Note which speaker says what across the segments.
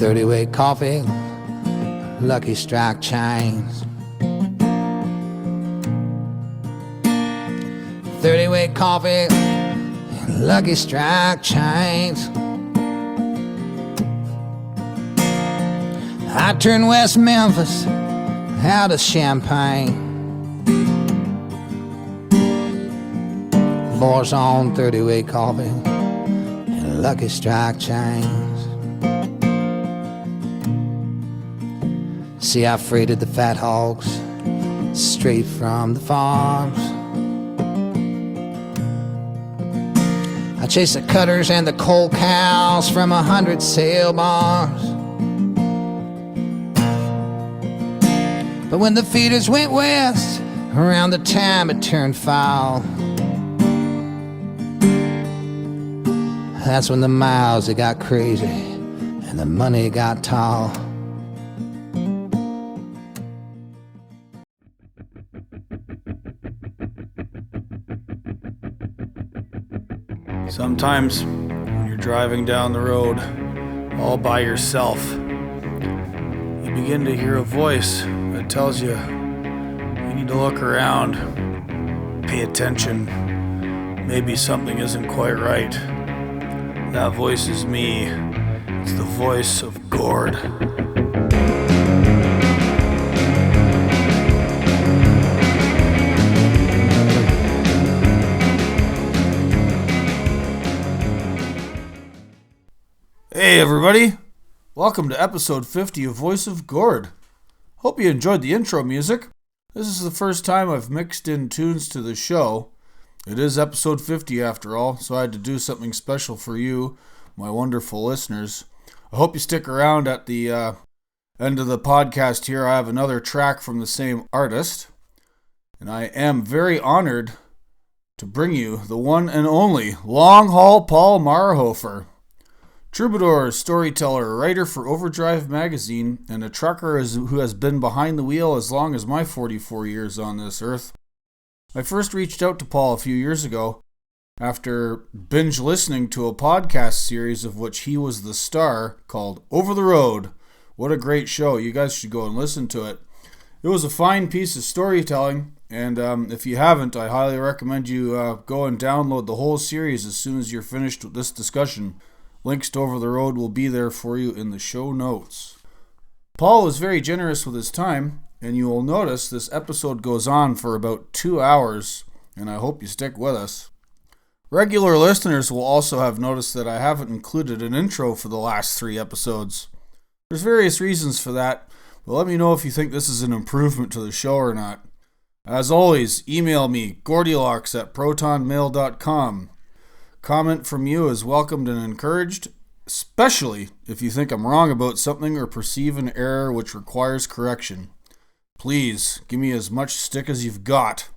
Speaker 1: 30-weight coffee, Lucky Strike chains. 30-weight coffee, Lucky Strike chains. I turned West Memphis out of Champaign. Boys on 30-weight coffee and Lucky Strike chains. See, I freighted the fat hogs straight from the farms. I chased the cutters and the coal cows from 100 sail bars. But when the feeders went west, around the time it turned foul, that's when the miles, it got crazy and the money got tall.
Speaker 2: Sometimes when you're driving down the road all by yourself, you begin to hear a voice that tells you need to look around, pay attention, maybe something isn't quite right. That voice is me. It's the voice of Gord. Hey everybody, welcome to episode 50 of Voice of Gord. Hope you enjoyed the intro music. This is the first time I've mixed in tunes to the show. It is episode 50 after all, so I had to do something special for you, my wonderful listeners. I hope you stick around at the end of the podcast here. I have another track from the same artist, and I am very honored to bring you the one and only Long Haul Paul Marhoefer. Troubador, storyteller, writer for Overdrive Magazine, and a trucker who has been behind the wheel as long as my 44 years on this earth. I first reached out to Paul a few years ago after binge listening to a podcast series of which he was the star called Over the Road. What a great show. You guys should go and listen to it. It was a fine piece of storytelling, and if you haven't, I highly recommend you go and download the whole series as soon as you're finished with this discussion. Links to Over the Road will be there for you in the show notes. Paul is very generous with his time, and you will notice this episode goes on for about 2 hours, and I hope you stick with us. Regular listeners will also have noticed that I haven't included an intro for the last 3 episodes. There's various reasons for that, but let me know if you think this is an improvement to the show or not. As always, email me, gordylocks@protonmail.com. Comment from you is welcomed and encouraged, especially if you think I'm wrong about something or perceive an error which requires correction. Please, give me as much stick as you've got.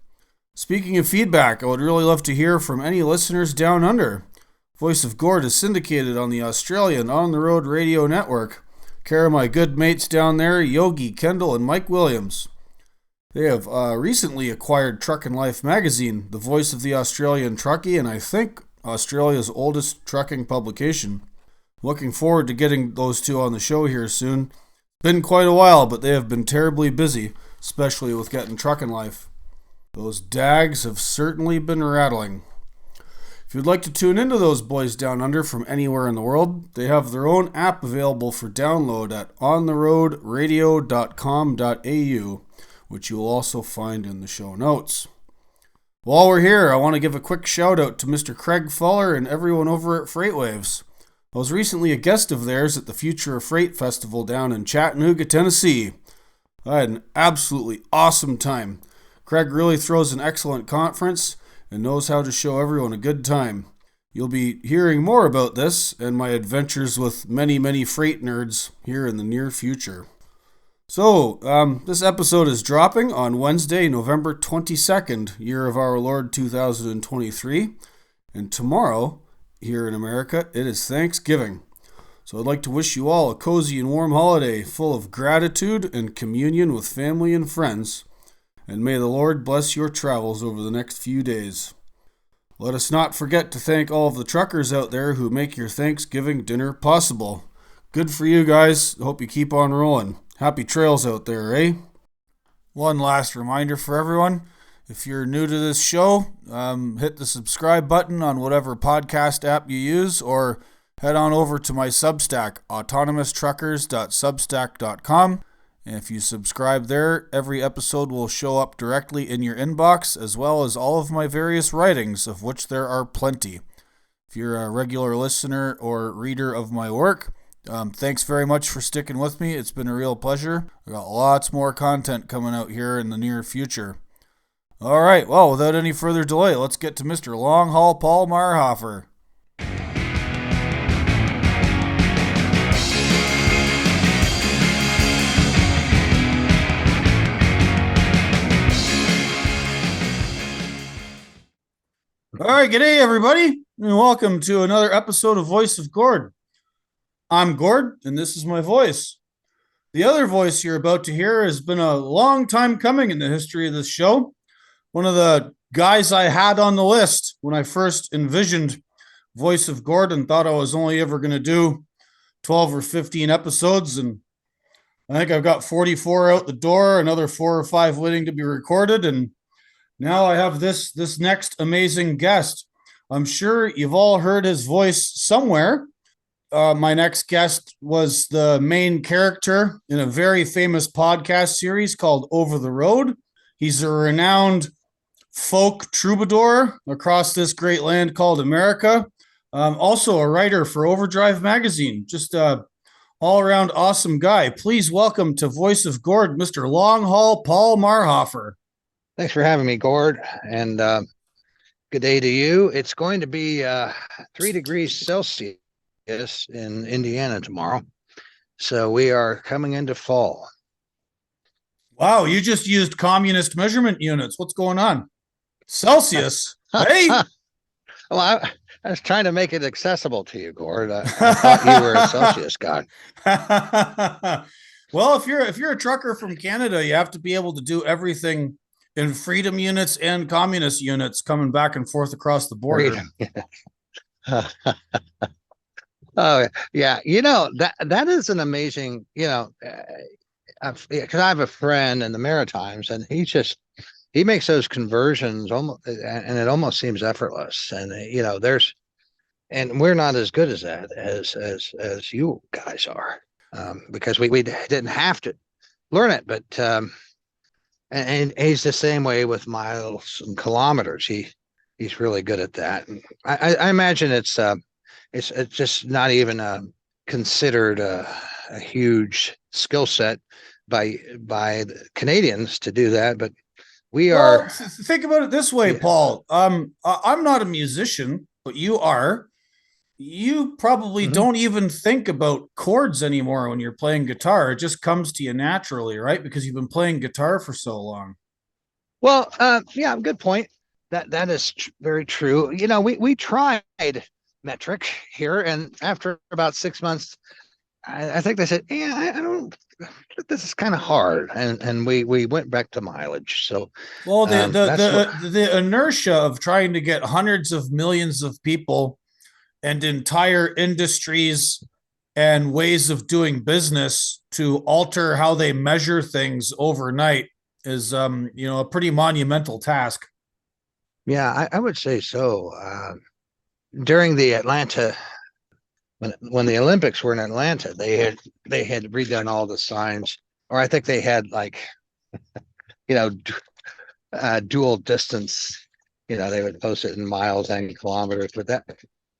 Speaker 2: Speaking of feedback, I would really love to hear from any listeners down under. Voice of Gord is syndicated on the Australian On the Road Radio Network. Care of my good mates down there, Yogi, Kendall, and Mike Williams. They have recently acquired Truckin Life Magazine, the voice of the Australian truckie, and I think Australia's oldest trucking publication. Looking forward to getting those two on the show here soon. Been quite a while, but they have been terribly busy, especially with getting Truckin Life. Those dags have certainly been rattling. If you'd like to tune into those boys down under from anywhere in the world, they have their own app available for download at ontheroadradio.com.au, which you will also find in the show notes. While we're here, I want to give a quick shout out to Mr. Craig Fuller and everyone over at Freightwaves. I was recently a guest of theirs at the Future of Freight Festival down in Chattanooga, Tennessee. I had an absolutely awesome time. Craig really throws an excellent conference and knows how to show everyone a good time. You'll be hearing more about this and my adventures with many, many freight nerds here in the near future. So, this episode is dropping on Wednesday, November 22nd, year of our Lord 2023, and tomorrow, here in America, it is Thanksgiving. So I'd like to wish you all a cozy and warm holiday full of gratitude and communion with family and friends, and may the Lord bless your travels over the next few days. Let us not forget to thank all of the truckers out there who make your Thanksgiving dinner possible. Good for you guys. Hope you keep on rolling. Happy trails out there, eh? One last reminder for everyone. If you're new to this show, hit the subscribe button on whatever podcast app you use, or head on over to my Substack, autonomoustruckers.substack.com. And if you subscribe there, every episode will show up directly in your inbox, as well as all of my various writings, of which there are plenty. If you're a regular listener or reader of my work, thanks very much for sticking with me. It's been a real pleasure. I got lots more content coming out here in the near future. All right, well, without any further delay, let's get to Mr. Long Haul Paul Marhoefer. All right, g'day everybody, and welcome to another episode of Voice of Gord. I'm Gord, and this is my voice. The other voice you're about to hear has been a long time coming in the history of this show. One of the guys I had on the list when I first envisioned Voice of Gord and thought I was only ever going to do 12 or 15 episodes, and I think I've got 44 out the door, another 4 or 5 waiting to be recorded, and now I have this next amazing guest. I'm sure you've all heard his voice somewhere. My next guest was the main character in a very famous podcast series called Over the Road. He's a renowned folk troubadour across this great land called America. Also a writer for Overdrive Magazine. Just a all-around awesome guy. Please welcome to Voice of Gord, Mr. Long Haul Paul Marhoefer.
Speaker 3: Thanks for having me, Gord, and good day to you. It's going to be 3 degrees Celsius in Indiana tomorrow, so we are coming into fall.
Speaker 2: Wow, you just used communist measurement units. What's going on? Celsius? Hey!
Speaker 3: Well, I was trying to make it accessible to you, Gord. I thought you were a Celsius guy.
Speaker 2: Well, if you're a trucker from Canada, you have to be able to do everything in freedom units and communist units coming back and forth across the border.
Speaker 3: Oh, yeah. That is an amazing, because I have a friend in the Maritimes, and he makes those conversions almost, and it almost seems effortless. And, and we're not as good as that as you guys are, because we didn't have to learn it, but, and he's the same way with miles and kilometers. He's really good at that. And I imagine it's just not even considered a huge skill set by the Canadians to do that. But we are.
Speaker 2: Think about it this way, yeah. Paul. I'm not a musician, but you are. You probably don't even think about chords anymore when you're playing guitar. It just comes to you naturally, right? Because you've been playing guitar for so long.
Speaker 3: Well, yeah, good point. That is very true. We tried metric here, and after about 6 months, I think they said, "Yeah, I don't. This is kind of hard," and we went back to mileage. So,
Speaker 2: well, the inertia of trying to get hundreds of millions of people and entire industries and ways of doing business to alter how they measure things overnight is, a pretty monumental task.
Speaker 3: Yeah, I would say so. During the Atlanta, when the Olympics were in Atlanta, they had redone all the signs, or I think they had dual distance. They would post it in miles and kilometers, but that.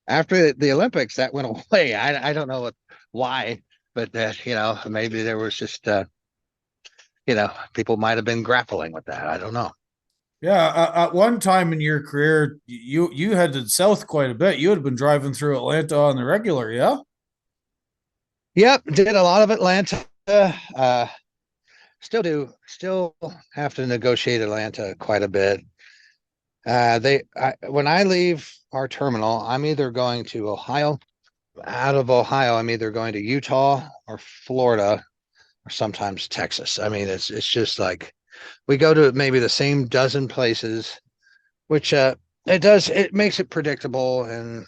Speaker 3: After the Olympics, that went away. I don't know why, but maybe there was just people might have been grappling with that. I don't know.
Speaker 2: Yeah, at one time in your career, you headed south quite a bit. You had been driving through Atlanta on the regular, yeah?
Speaker 3: Yep, did a lot of Atlanta. Still have to negotiate Atlanta quite a bit. When I leave our terminal, I'm either going to Ohio. Out of Ohio, I'm either going to Utah or Florida, or sometimes Texas. I mean, it's just like we go to maybe the same dozen places, which it makes it predictable, and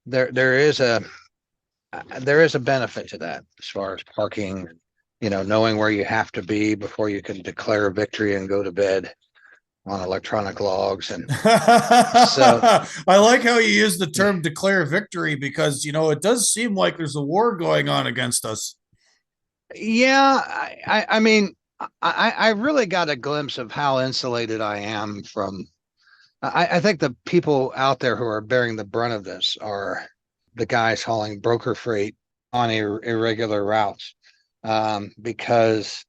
Speaker 3: there is a there is a benefit to that as far as parking, knowing where you have to be before you can declare victory and go to bed on electronic logs. And so,
Speaker 2: I like how you use the term declare victory because, it does seem like there's a war going on against us.
Speaker 3: yeah, I mean, I really got a glimpse of how insulated I am from. I think the people out there who are bearing the brunt of this are the guys hauling broker freight on irregular routes, because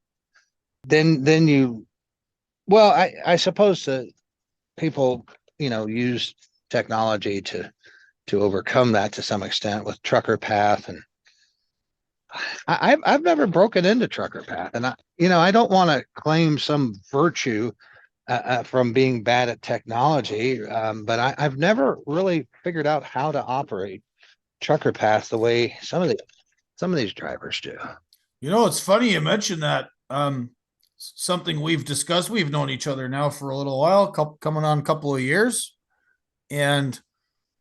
Speaker 3: then you, well, I suppose that people use technology to overcome that to some extent with Trucker Path. And I've never broken into Trucker Path, and I don't want to claim some virtue from being bad at technology, but I've never really figured out how to operate Trucker Path the way some of these drivers do.
Speaker 2: It's funny you mentioned that. Something we've discussed. We've known each other now for a little while, coming on a couple of years, and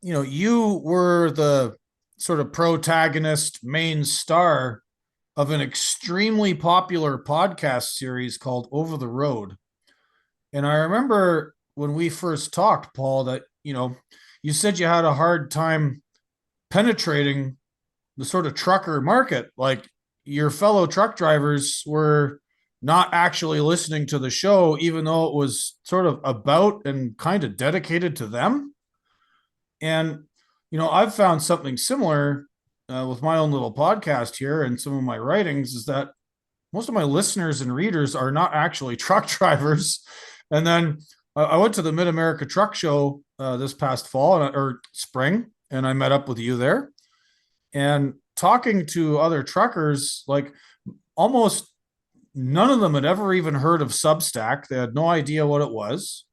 Speaker 2: you were the sort of protagonist, main star of an extremely popular podcast series called Over the Road. And I remember when we first talked, Paul, that, you said you had a hard time penetrating the sort of trucker market. Like your fellow truck drivers were not actually listening to the show, even though it was sort of about and kind of dedicated to them. And, I've found something similar with my own little podcast here and some of my writings is that most of my listeners and readers are not actually truck drivers. And then I went to the Mid America Truck Show this past fall or spring, and I met up with you there. And talking to other truckers, like almost none of them had ever even heard of Substack. They had no idea what it was.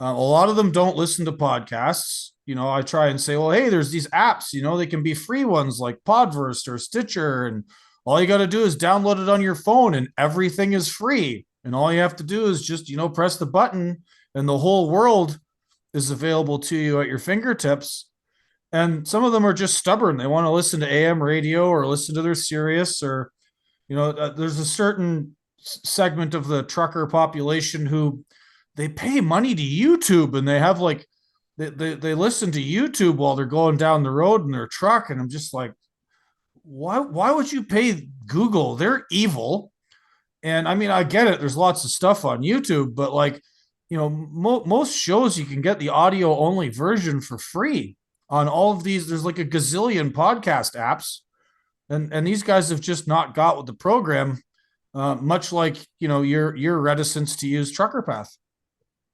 Speaker 2: A lot of them don't listen to podcasts. I try and say, well, hey, there's these apps, they can be free ones like Podverse or Stitcher. And all you got to do is download it on your phone and everything is free. And all you have to do is just, press the button and the whole world is available to you at your fingertips. And some of them are just stubborn. They want to listen to AM radio or listen to their Sirius or, there's a certain segment of the trucker population who they pay money to YouTube and they have like, they listen to YouTube while they're going down the road in their truck. And I'm just like, why would you pay Google? They're evil. And I mean, I get it. There's lots of stuff on YouTube, but like, most shows you can get the audio only version for free on all of these. There's like a gazillion podcast apps, and these guys have just not got with the program, much like your reticence to use Trucker Path.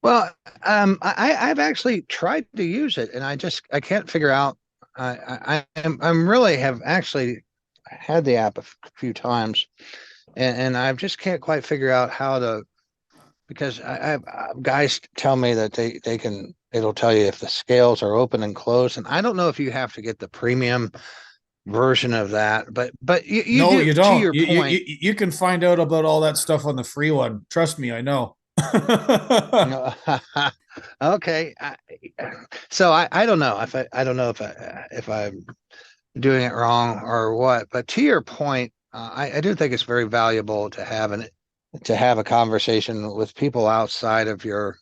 Speaker 3: Well, I've actually tried to use it, and I can't figure out. I'm really have actually had the app a few times, and I just can't quite figure out how to, because I guys tell me that it'll tell you if the scales are open and closed, and I don't know if you have to get the premium version of that, but you
Speaker 2: No,
Speaker 3: do,
Speaker 2: you don't.
Speaker 3: to your point.
Speaker 2: You can find out about all that stuff on the free one. Trust me, I know.
Speaker 3: Okay, so I don't know I don't know if I'm doing it wrong or what, but to your point, I do think it's very valuable to have a conversation with people outside of your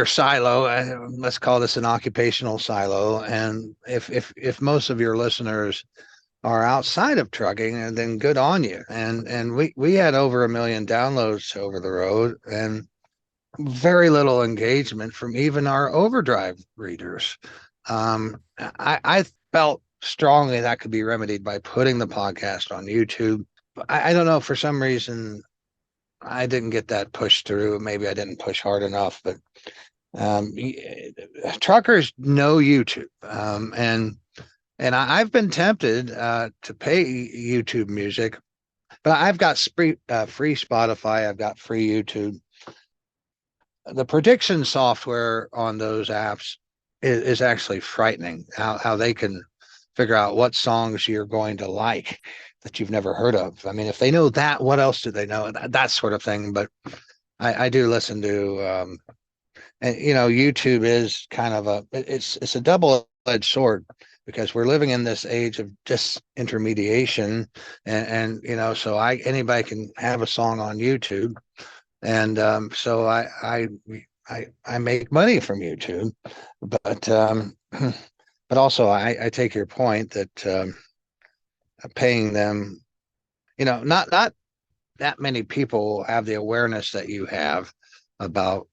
Speaker 3: silo. Let's call this an occupational silo. And if most of your listeners are outside of trucking, and then good on you. And we had over 1 million downloads Over the Road, and very little engagement from even our Overdrive readers. I felt strongly that could be remedied by putting the podcast on YouTube. I don't know, for some reason I didn't get that pushed through. Maybe I didn't push hard enough, but truckers know YouTube, and I've been tempted to pay YouTube Music, but I've got free Spotify. I've got free YouTube. The prediction software on those apps is actually frightening. How they can figure out what songs you're going to like that you've never heard of. I mean, if they know that, what else do they know? That sort of thing. But I do listen to, and YouTube is kind of it's a double sword because we're living in this age of disintermediation, and so anybody can have a song on YouTube, and so I make money from YouTube, but but also I take your point that paying them, not that many people have the awareness that you have about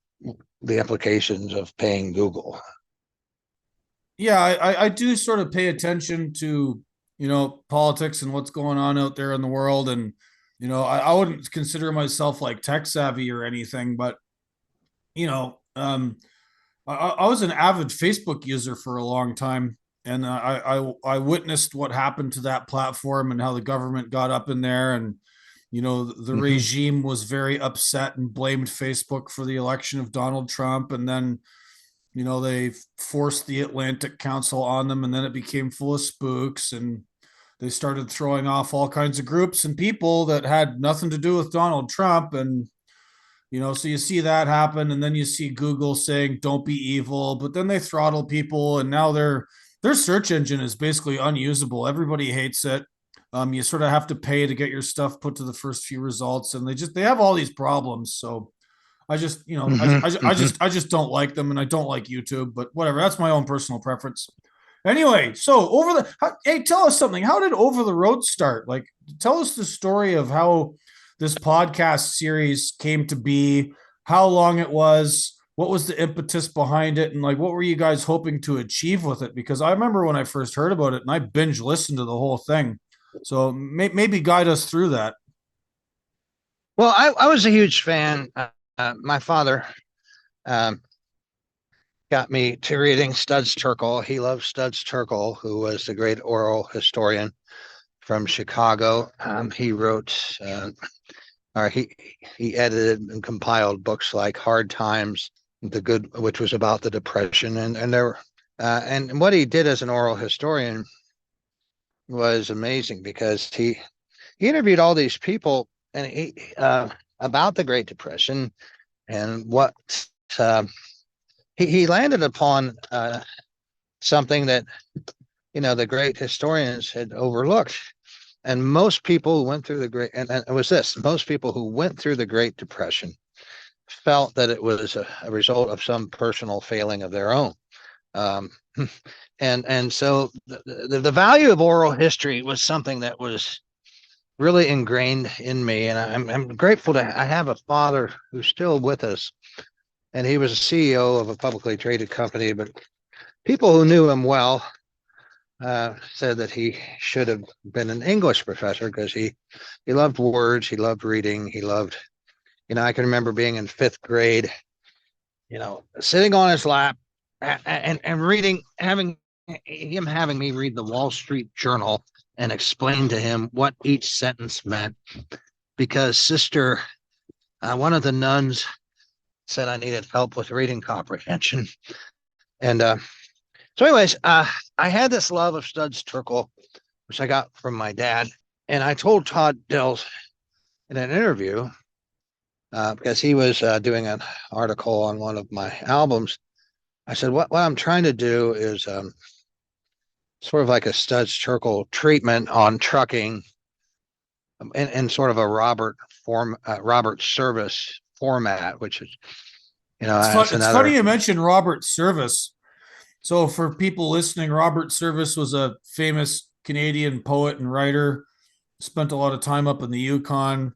Speaker 3: the implications of paying Google.
Speaker 2: Yeah, I do sort of pay attention to, politics and what's going on out there in the world. And, I wouldn't consider myself like tech savvy or anything, but, I was an avid Facebook user for a long time. And I witnessed what happened to that platform and how the government got up in there. And, the
Speaker 3: Mm-hmm.
Speaker 2: regime was very upset and blamed Facebook for the election of Donald Trump. And then, they forced the Atlantic Council on them, and then it became full of spooks, and they started throwing off all kinds of groups and people that had nothing to do with Donald Trump. And, so you see that happen, and then you see Google saying, don't be evil, but then they throttle people, and now their search engine is basically unusable. Everybody hates it. You sort of have to pay to get your stuff put to the first few results, and they have all these problems. So I just,
Speaker 3: Mm-hmm. Mm-hmm.
Speaker 2: I just don't like them, and I don't like YouTube. But whatever, that's my own personal preference. Anyway, so hey, tell us something. How did Over the Road start? Like, tell us the story of how this podcast series came to be, how long it was, what was the impetus behind it, and like, what were you guys hoping to achieve with it? Because I remember when I first heard about it, and I binge listened to the whole thing. So maybe guide us through that.
Speaker 3: Well, I was a huge fan. My father um, got me to reading Studs Terkel. He loved Studs Terkel, who was the great oral historian from Chicago. He wrote, or he edited and compiled books like Hard Times, the Good, which was about the Depression, and there, and what he did as an oral historian was amazing because he interviewed all these people and he about the Great Depression and what uh, he landed upon something that the great historians had overlooked. And most people who went through the great and it was this most people who went through the Great Depression felt that it was a result of some personal failing of their own. Um, and so the value of oral history was something that was really ingrained in me, and I'm grateful to I have a father who's still with us, and he was a CEO of a publicly traded company. But people who knew him well said that he should have been an English professor because he loved words, he loved reading, he loved. I can remember being in fifth grade, sitting on his lap and reading, having me read the Wall Street Journal and explain to him what each sentence meant, because sister, one of the nuns said I needed help with reading comprehension. And so anyways, I had this love of Studs Terkel, which I got from my dad. And I told Todd Dills in an interview, because he was doing an article on one of my albums. I said, what I'm trying to do is sort of like a Studs Terkel treatment on trucking in sort of a Robert Service format, which is,
Speaker 2: It's funny you mentioned Robert Service. So for people listening, Robert Service was a famous Canadian poet and writer. Spent a lot of time up in the Yukon.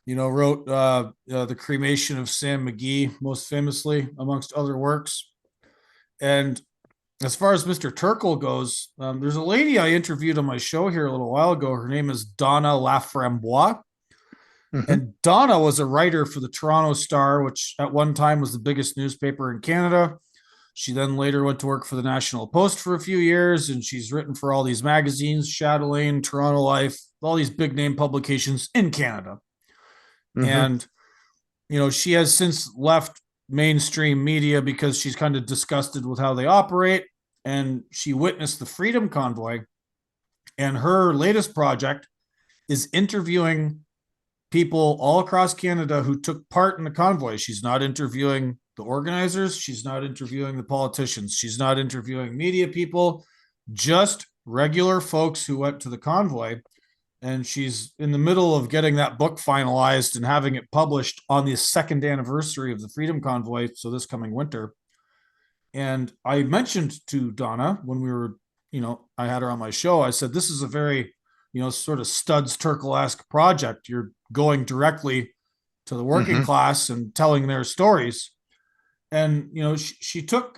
Speaker 2: Wrote The Cremation of Sam McGee, most famously, amongst other works. And as far as Mr. Terkel goes, there's a lady I interviewed on my show here a little while ago. Her name is Donna Laframboise.
Speaker 3: Mm-hmm.
Speaker 2: And Donna was a writer for the Toronto Star, which at one time was the biggest newspaper in Canada. She then later went to work for the National Post for a few years, and she's written for all these magazines, Chatelaine, Toronto Life, all these big name publications in Canada.
Speaker 3: Mm-hmm.
Speaker 2: And, she has since left mainstream media because she's kind of disgusted with how they operate. And she witnessed the Freedom Convoy. And her latest project is interviewing people all across Canada who took part in the convoy. She's not interviewing the organizers. She's not interviewing the politicians. She's not interviewing media people, just regular folks who went to the convoy. And she's in the middle of getting that book finalized and having it published on the second anniversary of the Freedom Convoy. So this coming winter. And I mentioned to Donna when we were, I had her on my show, I said, this is a very, sort of Studs Terkel-esque project. You're going directly to the working class and telling their stories. And, she took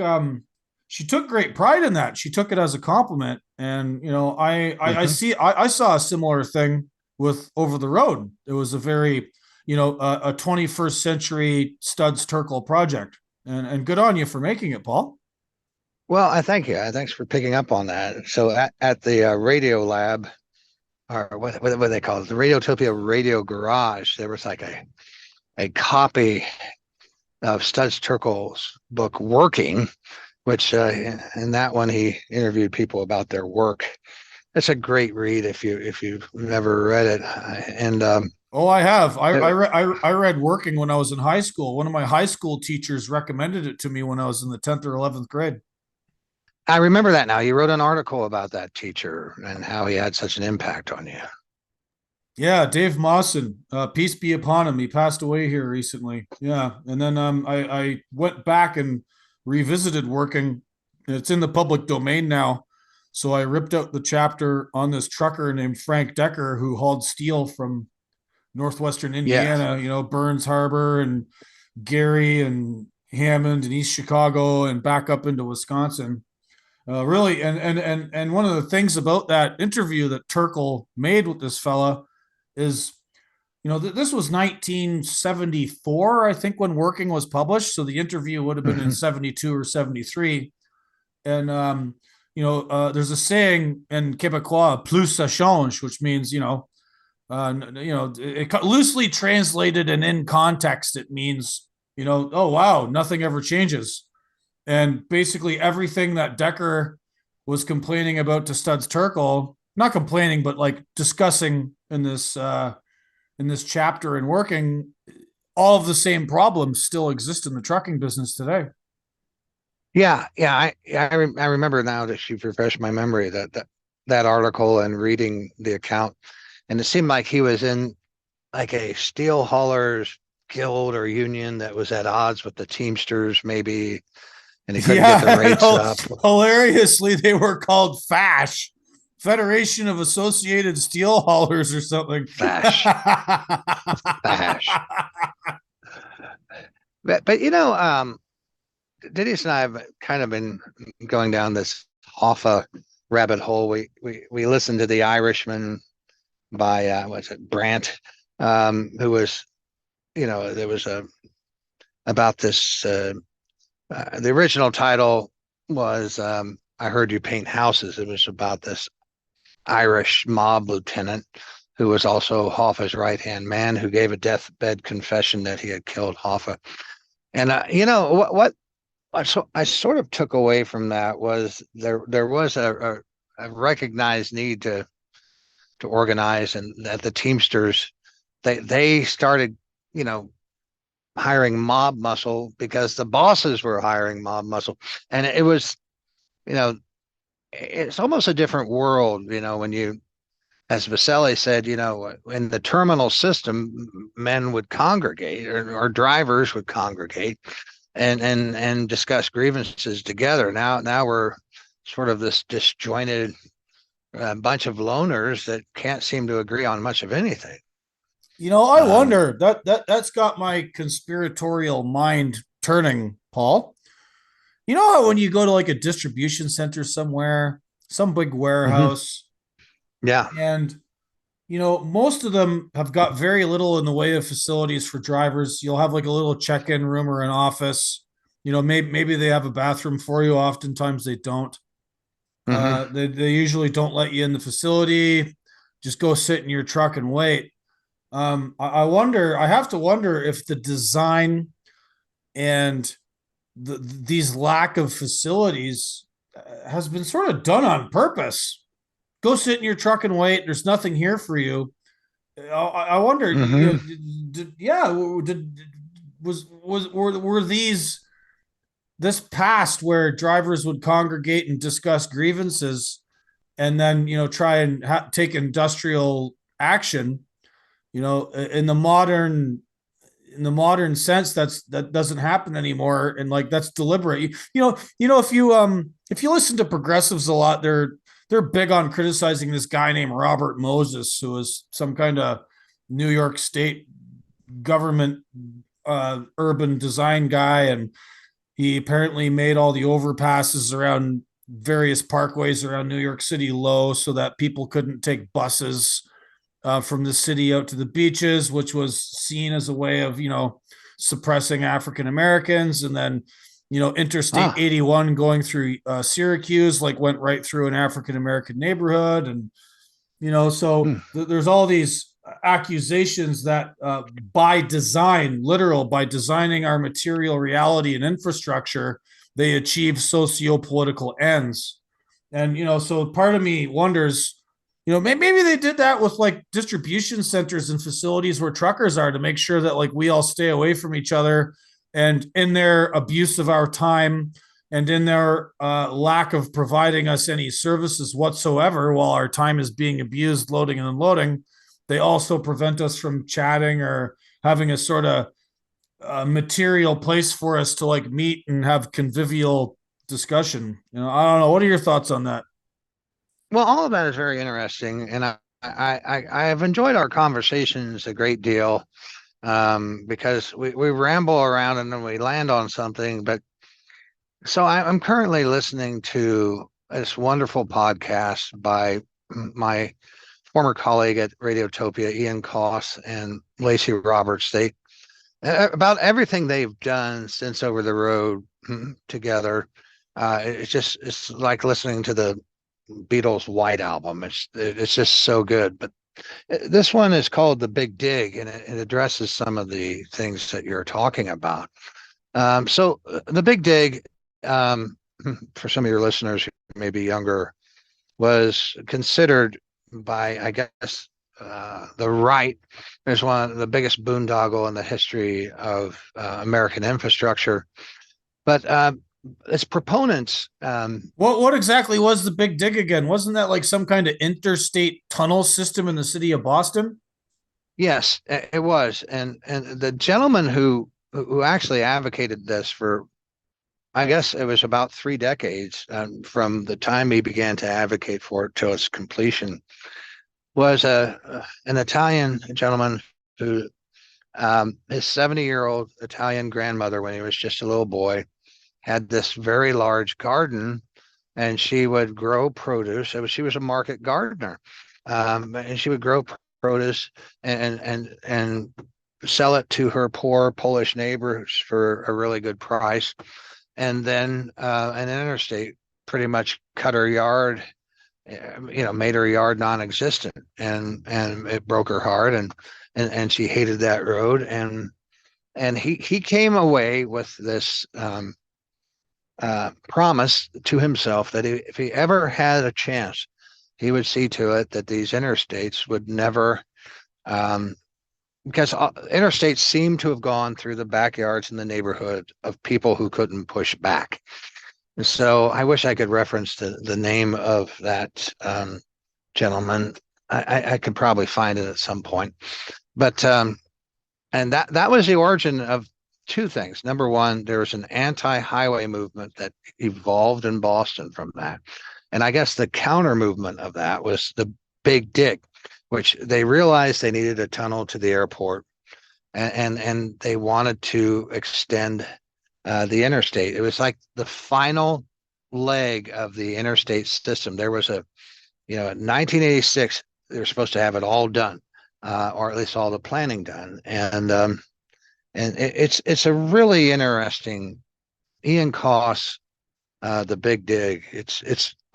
Speaker 2: great pride in that. She took it as a compliment. And, I saw a similar thing with Over the Road. It was a very, a 21st century Studs Terkel project. And good on you for making it, Paul.
Speaker 3: Well, I thank you. Thanks for picking up on that. So at the Radio Lab, or what they call it, the Radiotopia Radio Garage, there was like a copy of Studs Terkel's book Working, which in that one he interviewed people about their work. It's a great read if you've never read it. And
Speaker 2: oh, I have. I read Working when I was in high school. One of my high school teachers recommended it to me when I was in the 10th or 11th grade.
Speaker 3: I remember that now. You wrote an article about that teacher and how he had such an impact on you.
Speaker 2: Yeah, Dave Mawson, peace be upon him. He passed away here recently. Yeah, and then I went back and revisited Working. It's in the public domain now. So I ripped out the chapter on this trucker named Frank Decker who hauled steel from northwestern Indiana, Burns Harbor and Gary and Hammond and East Chicago and back up into Wisconsin. Really, and one of the things about that interview that Terkel made with this fella is, this was 1974, I think, when Working was published. So the interview would have been in 72 or 73. And, there's a saying in Quebecois, plus ça change, which means, it loosely translated and in context, it means, oh, wow, nothing ever changes. And basically everything that Decker was complaining about to Studs Terkel, not complaining, but like discussing in this chapter in Working, all of the same problems still exist in the trucking business today.
Speaker 3: Yeah. I remember now that you've refreshed my memory that article and reading the account, and it seemed like he was in like a steel haulers guild or union that was at odds with the Teamsters, maybe. And he couldn't get the rates up.
Speaker 2: Hilariously, they were called FASH, Federation of Associated Steel Haulers or something.
Speaker 3: FASH. FASH. But Denise and I have kind of been going down this Hoffa rabbit hole. We listened to The Irishman by Brandt, who was, there was about this. The original title was I Heard You Paint Houses. It was about this Irish mob lieutenant who was also Hoffa's right-hand man, who gave a deathbed confession that he had killed Hoffa. And what I sort of took away from that was there was a recognized need to organize, and that the Teamsters they started hiring mob muscle because the bosses were hiring mob muscle. And it was, it's almost a different world, when you, as Vaselli said, in the terminal system, men would congregate or drivers would congregate and discuss grievances together. Now we're sort of this disjointed bunch of loners that can't seem to agree on much of anything.
Speaker 2: I wonder that's got my conspiratorial mind turning, Paul. You know how when you go to like a distribution center somewhere, some big warehouse,
Speaker 3: yeah,
Speaker 2: and most of them have got very little in the way of facilities for drivers. You'll have like a little check-in room or an office. Maybe they have a bathroom for you. Oftentimes they don't. They usually don't let you in the facility. Just go sit in your truck and wait. I have to wonder if the design and these lack of facilities has been sort of done on purpose. Go sit in your truck and wait. There's nothing here for you. I wonder, were these this past where drivers would congregate and discuss grievances and then, try and take industrial action, in the modern sense, that doesn't happen anymore, and like that's deliberate. If you listen to progressives a lot, they're big on criticizing this guy named Robert Moses, who was some kind of New York State government urban design guy, and he apparently made all the overpasses around various parkways around New York City low so that people couldn't take buses from the city out to the beaches, which was seen as a way of, suppressing African Americans. And then, Interstate 81 going through Syracuse, like went right through an African American neighborhood. And, there's all these accusations that by design, literal, by designing our material reality and infrastructure, they achieve socio-political ends. And, so part of me wonders, maybe they did that with like distribution centers and facilities where truckers are to make sure that like we all stay away from each other, and in their abuse of our time and in their lack of providing us any services whatsoever while our time is being abused loading and unloading, they also prevent us from chatting or having a sort of material place for us to like meet and have convivial discussion. I don't know. What are your thoughts on that?
Speaker 3: Well, all of that is very interesting, and I have enjoyed our conversations a great deal, because we ramble around and then we land on something. But so I'm currently listening to this wonderful podcast by my former colleague at Radiotopia, Ian Koss and Lacey Roberts. They about everything they've done since Over the Road together. It's like listening to the Beatles' White Album. It's just so good. But this one is called The Big Dig, and it addresses some of the things that you're talking about. So The Big Dig, for some of your listeners who may be younger, was considered by, I guess, the right as one of the biggest boondoggle in the history of American infrastructure. But its proponents.
Speaker 2: What exactly was the Big Dig again? Wasn't that like some kind of interstate tunnel system in the city of Boston?
Speaker 3: Yes, it was, and the gentleman who actually advocated this for, I guess it was about 3 decades, from the time he began to advocate for it till its completion, was an Italian gentleman who, his 70-year-old Italian grandmother, when he was just a little boy, had this very large garden, and she would grow produce. She was a market gardener, and she would grow produce and sell it to her poor Polish neighbors for a really good price. And then an interstate pretty much cut her yard, made her yard non-existent, and it broke her heart, and she hated that road. And he came away with this promise to himself that if he ever had a chance, he would see to it that these interstates would never, because interstates seem to have gone through the backyards in the neighborhood of people who couldn't push back. So I wish I could reference the name of that gentleman. I could probably find it at some point. But and that was the origin of two things. Number one, there was an anti-highway movement that evolved in Boston from that. And I guess the counter movement of that was the Big Dig, which they realized they needed a tunnel to the airport, and they wanted to extend the interstate. It was like the final leg of the interstate system. There was in 1986, they were supposed to have it all done, or at least all the planning done. And it's a really interesting Ian Koss, The Big Dig.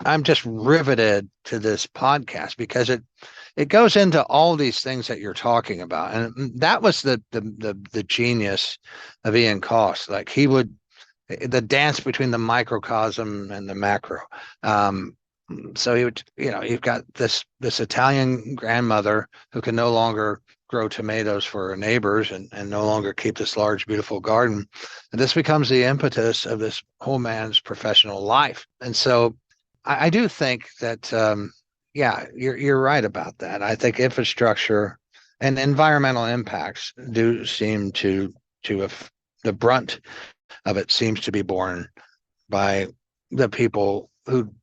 Speaker 3: I'm just riveted to this podcast because it goes into all these things that you're talking about, and that was the genius of Ian Koss. Like the dance between the microcosm and the macro. So he would, you've got this Italian grandmother who can no longer grow tomatoes for our neighbors and no longer keep this large, beautiful garden. And this becomes the impetus of this whole man's professional life. And so I do think that, yeah, you're right about that. I think infrastructure and environmental impacts do seem to have the brunt of it seems to be borne by the people who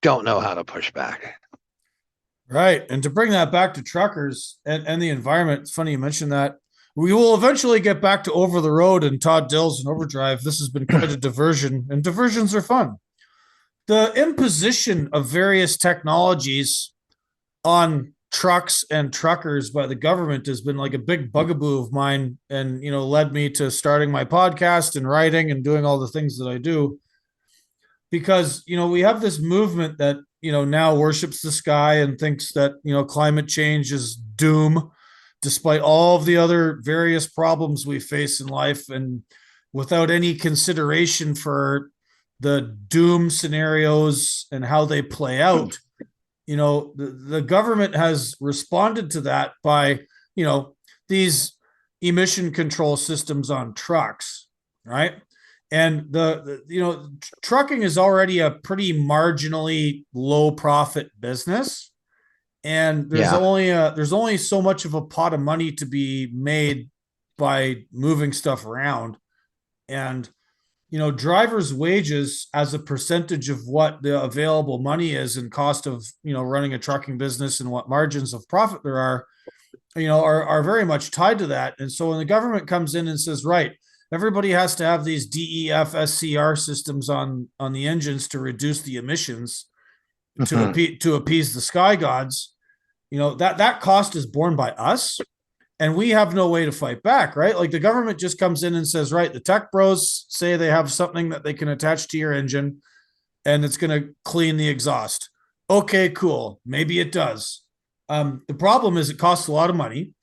Speaker 3: don't know how to push back.
Speaker 2: Right. And to bring that back to truckers and the environment, it's funny you mentioned that. We will eventually get back to Over the Road and Todd Dills and Overdrive. This has been quite a diversion, and diversions are fun. The imposition of various technologies on trucks and truckers by the government has been like a big bugaboo of mine, and led me to starting my podcast and writing and doing all the things that I do, because we have this movement that now worships the sky and thinks that climate change is doom, despite all of the other various problems we face in life, and without any consideration for the doom scenarios and how they play out. The government has responded to that by these emission control systems on trucks, right? And trucking is already a pretty marginally low profit business, and there's only so much of a pot of money to be made by moving stuff around. And drivers' wages as a percentage of what the available money is and cost of running a trucking business and what margins of profit there are very much tied to that. And so when the government comes in and says, right, everybody has to have these DEF SCR systems on the engines to reduce the emissions, to appease the sky gods, that cost is borne by us, and we have no way to fight back, right? Like the government just comes in and says, right, the tech bros say they have something that they can attach to your engine and it's going to clean the exhaust. Okay, cool. Maybe it does. The problem is it costs a lot of money.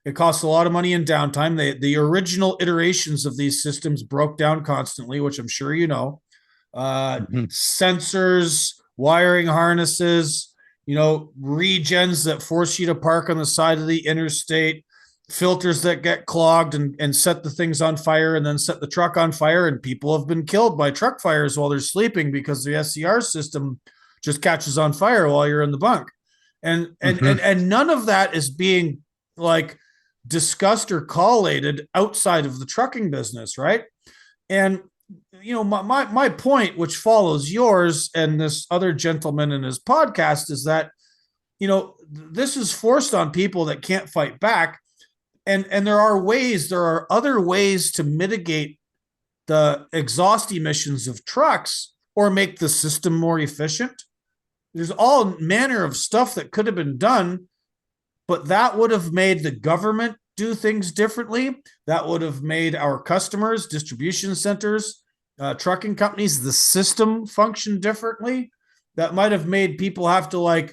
Speaker 2: It costs a lot of money in downtime. The original iterations of these systems broke down constantly, which I'm sure you know. Sensors, wiring harnesses, regens that force you to park on the side of the interstate, filters that get clogged and set the things on fire and then set the truck on fire. And people have been killed by truck fires while they're sleeping because the SCR system just catches on fire while you're in the bunk. And none of that is being like discussed or collated outside of the trucking business, right? And my point, which follows yours and this other gentleman in his podcast, is that this is forced on people that can't fight back. And there are other ways to mitigate the exhaust emissions of trucks or make the system more efficient. There's all manner of stuff that could have been done, but that would have made the government do things differently. That would have made our customers, distribution centers, trucking companies, the system function differently. That might have made people have to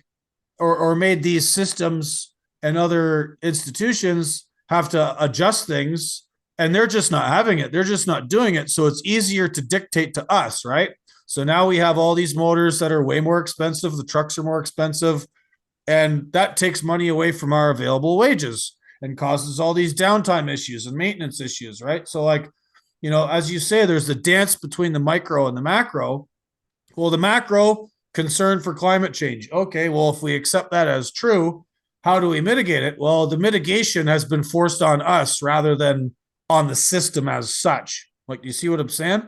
Speaker 2: or made these systems and other institutions have to adjust things, and they're just not having it. They're just not doing it. So it's easier to dictate to us, right? So now we have all these motors that are way more expensive. The trucks are more expensive, and that takes money away from our available wages and causes all these downtime issues and maintenance issues, right? So as you say, there's the dance between the micro and the macro. Well, the macro concern for climate change. Okay, well, if we accept that as true, how do we mitigate it? Well, the mitigation has been forced on us rather than on the system as such. Like, do you see what I'm saying?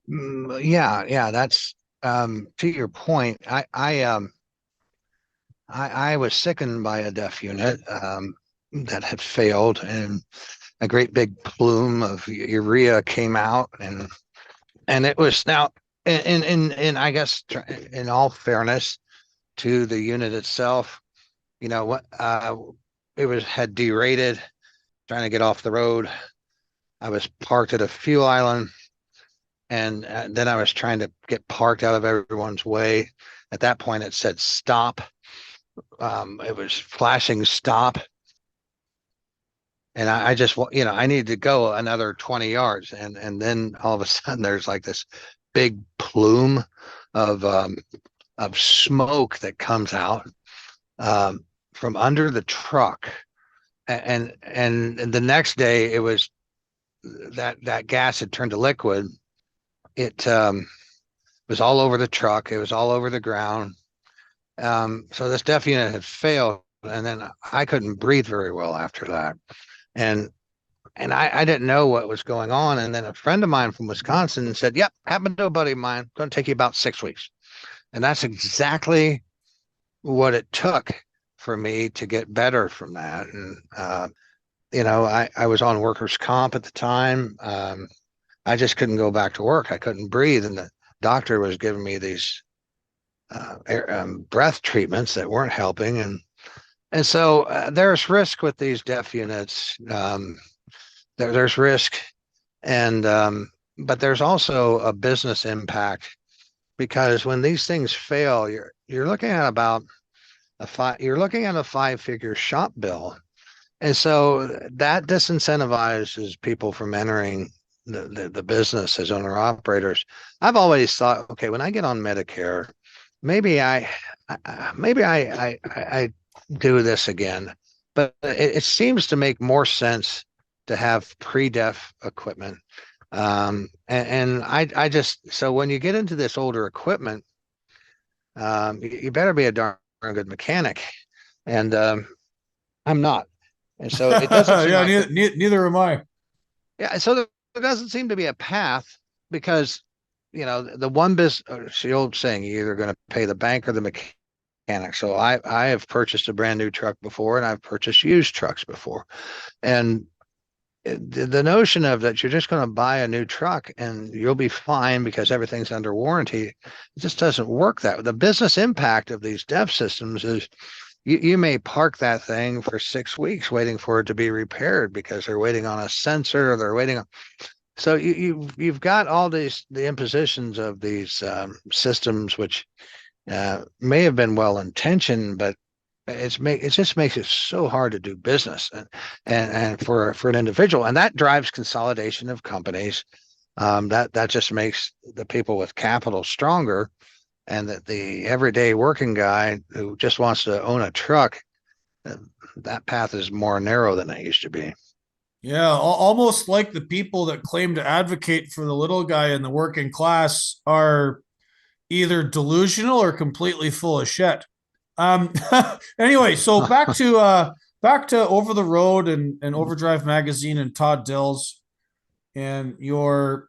Speaker 3: Yeah, that's to your point. I was sickened by a DEF unit that had failed, and a great big plume of urea came out, and it was now in I guess in all fairness to the unit itself, what it had derated trying to get off the road. I was parked at a fuel island, and then I was trying to get parked out of everyone's way. At that point it said stop. It was flashing stop, and I just I needed to go another 20 yards, and then all of a sudden there's like this big plume of smoke that comes out from under the truck, and the next day it was that gas had turned to liquid. It was all over the truck. It was all over the ground. So this DEF unit had failed, and then I couldn't breathe very well after that. And I didn't know what was going on. And then a friend of mine from Wisconsin said, "Yep, happened to a buddy of mine. Going to take you about 6 weeks." And that's exactly what it took for me to get better from that. And I was on workers' comp at the time. I just couldn't go back to work. I couldn't breathe, and the doctor was giving me these breath treatments that weren't helping, and so there's risk with these DEF units. There's risk, and but there's also a business impact, because when these things fail, you're looking at about you're looking at a 5-figure shop bill, and so that disincentivizes people from entering the business as owner operators. I've always thought, okay, when I get on Medicare, maybe I do this again, but it seems to make more sense to have pre-def equipment. And I just, so when you get into this older equipment, you better be a darn good mechanic, and I'm not. And so it doesn't seem
Speaker 2: Yeah,
Speaker 3: like
Speaker 2: neither am I.
Speaker 3: yeah. So there doesn't seem to be a path, because the one business, the old saying, you're either going to pay the bank or the mechanic. So I have purchased a brand new truck before, and I've purchased used trucks before, and the notion of that you're just going to buy a new truck and you'll be fine because everything's under warranty, it just doesn't work that way. The business impact of these DEF systems is you may park that thing for 6 weeks waiting for it to be repaired because they're waiting on a sensor, or they're waiting on. So you've got all the impositions of these systems, which may have been well intentioned, but it just makes it so hard to do business, and for an individual, and that drives consolidation of companies. That just makes the people with capital stronger, and that the everyday working guy who just wants to own a truck, that path is more narrow than it used to be.
Speaker 2: Yeah, almost like the people that claim to advocate for the little guy in the working class are either delusional or completely full of shit. Um, anyway, so back to Over the Road and Overdrive Magazine and Todd Dills and your,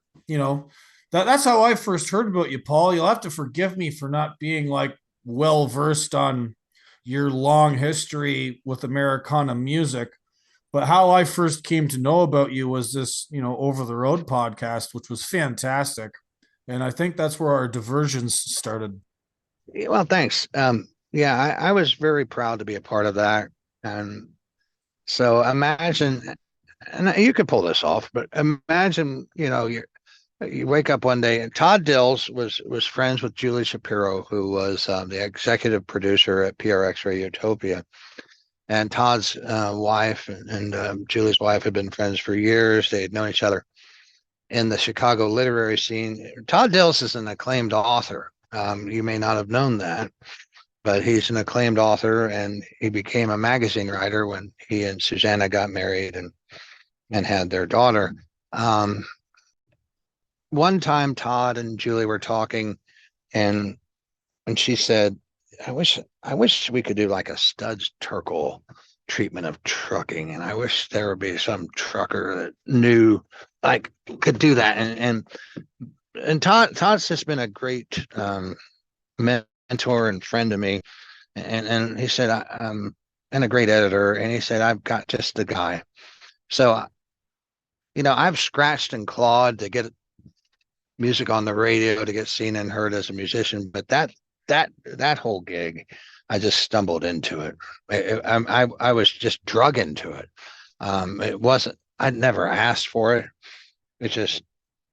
Speaker 2: that's how I first heard about you, Paul. You'll have to forgive me for not being like well versed on your long history with Americana music. But how I first came to know about you was this, Over the Road podcast, which was fantastic. And I think that's where our diversions started.
Speaker 3: Well, thanks. Yeah, I was very proud to be a part of that. And so imagine, and you could pull this off, but imagine, you wake up one day, and Todd Dills was friends with Julie Shapiro, who was the executive producer at PRX Radiotopia. And Todd's wife and Julie's wife had been friends for years. They had known each other in the Chicago literary scene. Todd Dills is an acclaimed author. You may not have known that, but he's an acclaimed author, and he became a magazine writer when he and Susanna got married and had their daughter. One time, Todd and Julie were talking, and she said, I wish we could do like a Studs Terkel treatment of trucking, and I wish there would be some trucker that knew, like, could do that." And Todd's just been a great mentor and friend to me, and he said, and a great editor, and he said, "I've got just the guy." So I've scratched and clawed to get music on the radio, to get seen and heard as a musician, but that whole gig, I just stumbled into it. I was just drug into it. It wasn't, I'd never asked for it. It just,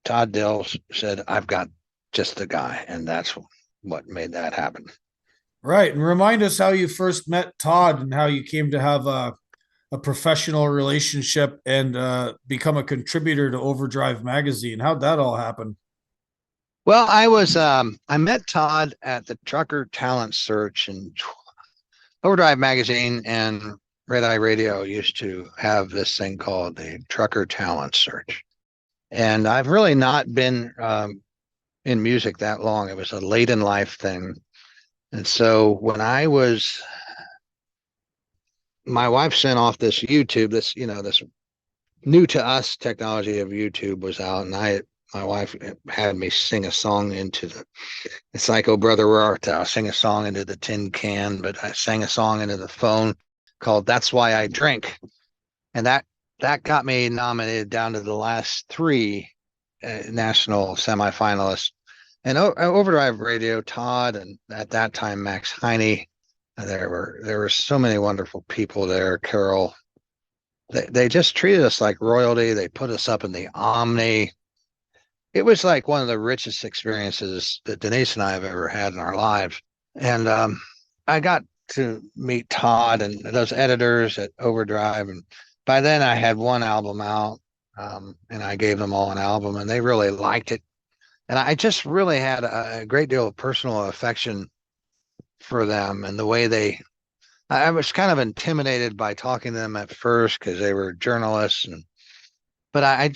Speaker 3: Todd Dills said, "I've got just the guy." And that's what made that happen.
Speaker 2: Right. And remind us how you first met Todd and how you came to have a professional relationship and become a contributor to Overdrive Magazine. How'd that all happen?
Speaker 3: Well, I met Todd at the Trucker Talent Search in Overdrive Magazine, and Red Eye Radio used to have this thing called the Trucker Talent Search. And I've really not been in music that long. It was a late in life thing. And so when my wife sent off this YouTube, this new to us technology of YouTube was out, and my wife had me sing a song it's like, oh, brother, where art thou? Sing a song into the tin can, but I sang a song into the phone called That's Why I Drink. And that got me nominated down to the last three national semifinalists. And Overdrive Radio, Todd, and at that time Max Heine, there were so many wonderful people there. Carol, they just treated us like royalty. They put us up in the Omni. It was like one of the richest experiences that Denise and I have ever had in our lives. And I got to meet Todd and those editors at Overdrive, and by then I had one album out, and I gave them all an album, and they really liked it. And I just really had a great deal of personal affection for them and the way I was kind of intimidated by talking to them at first because they were journalists. But a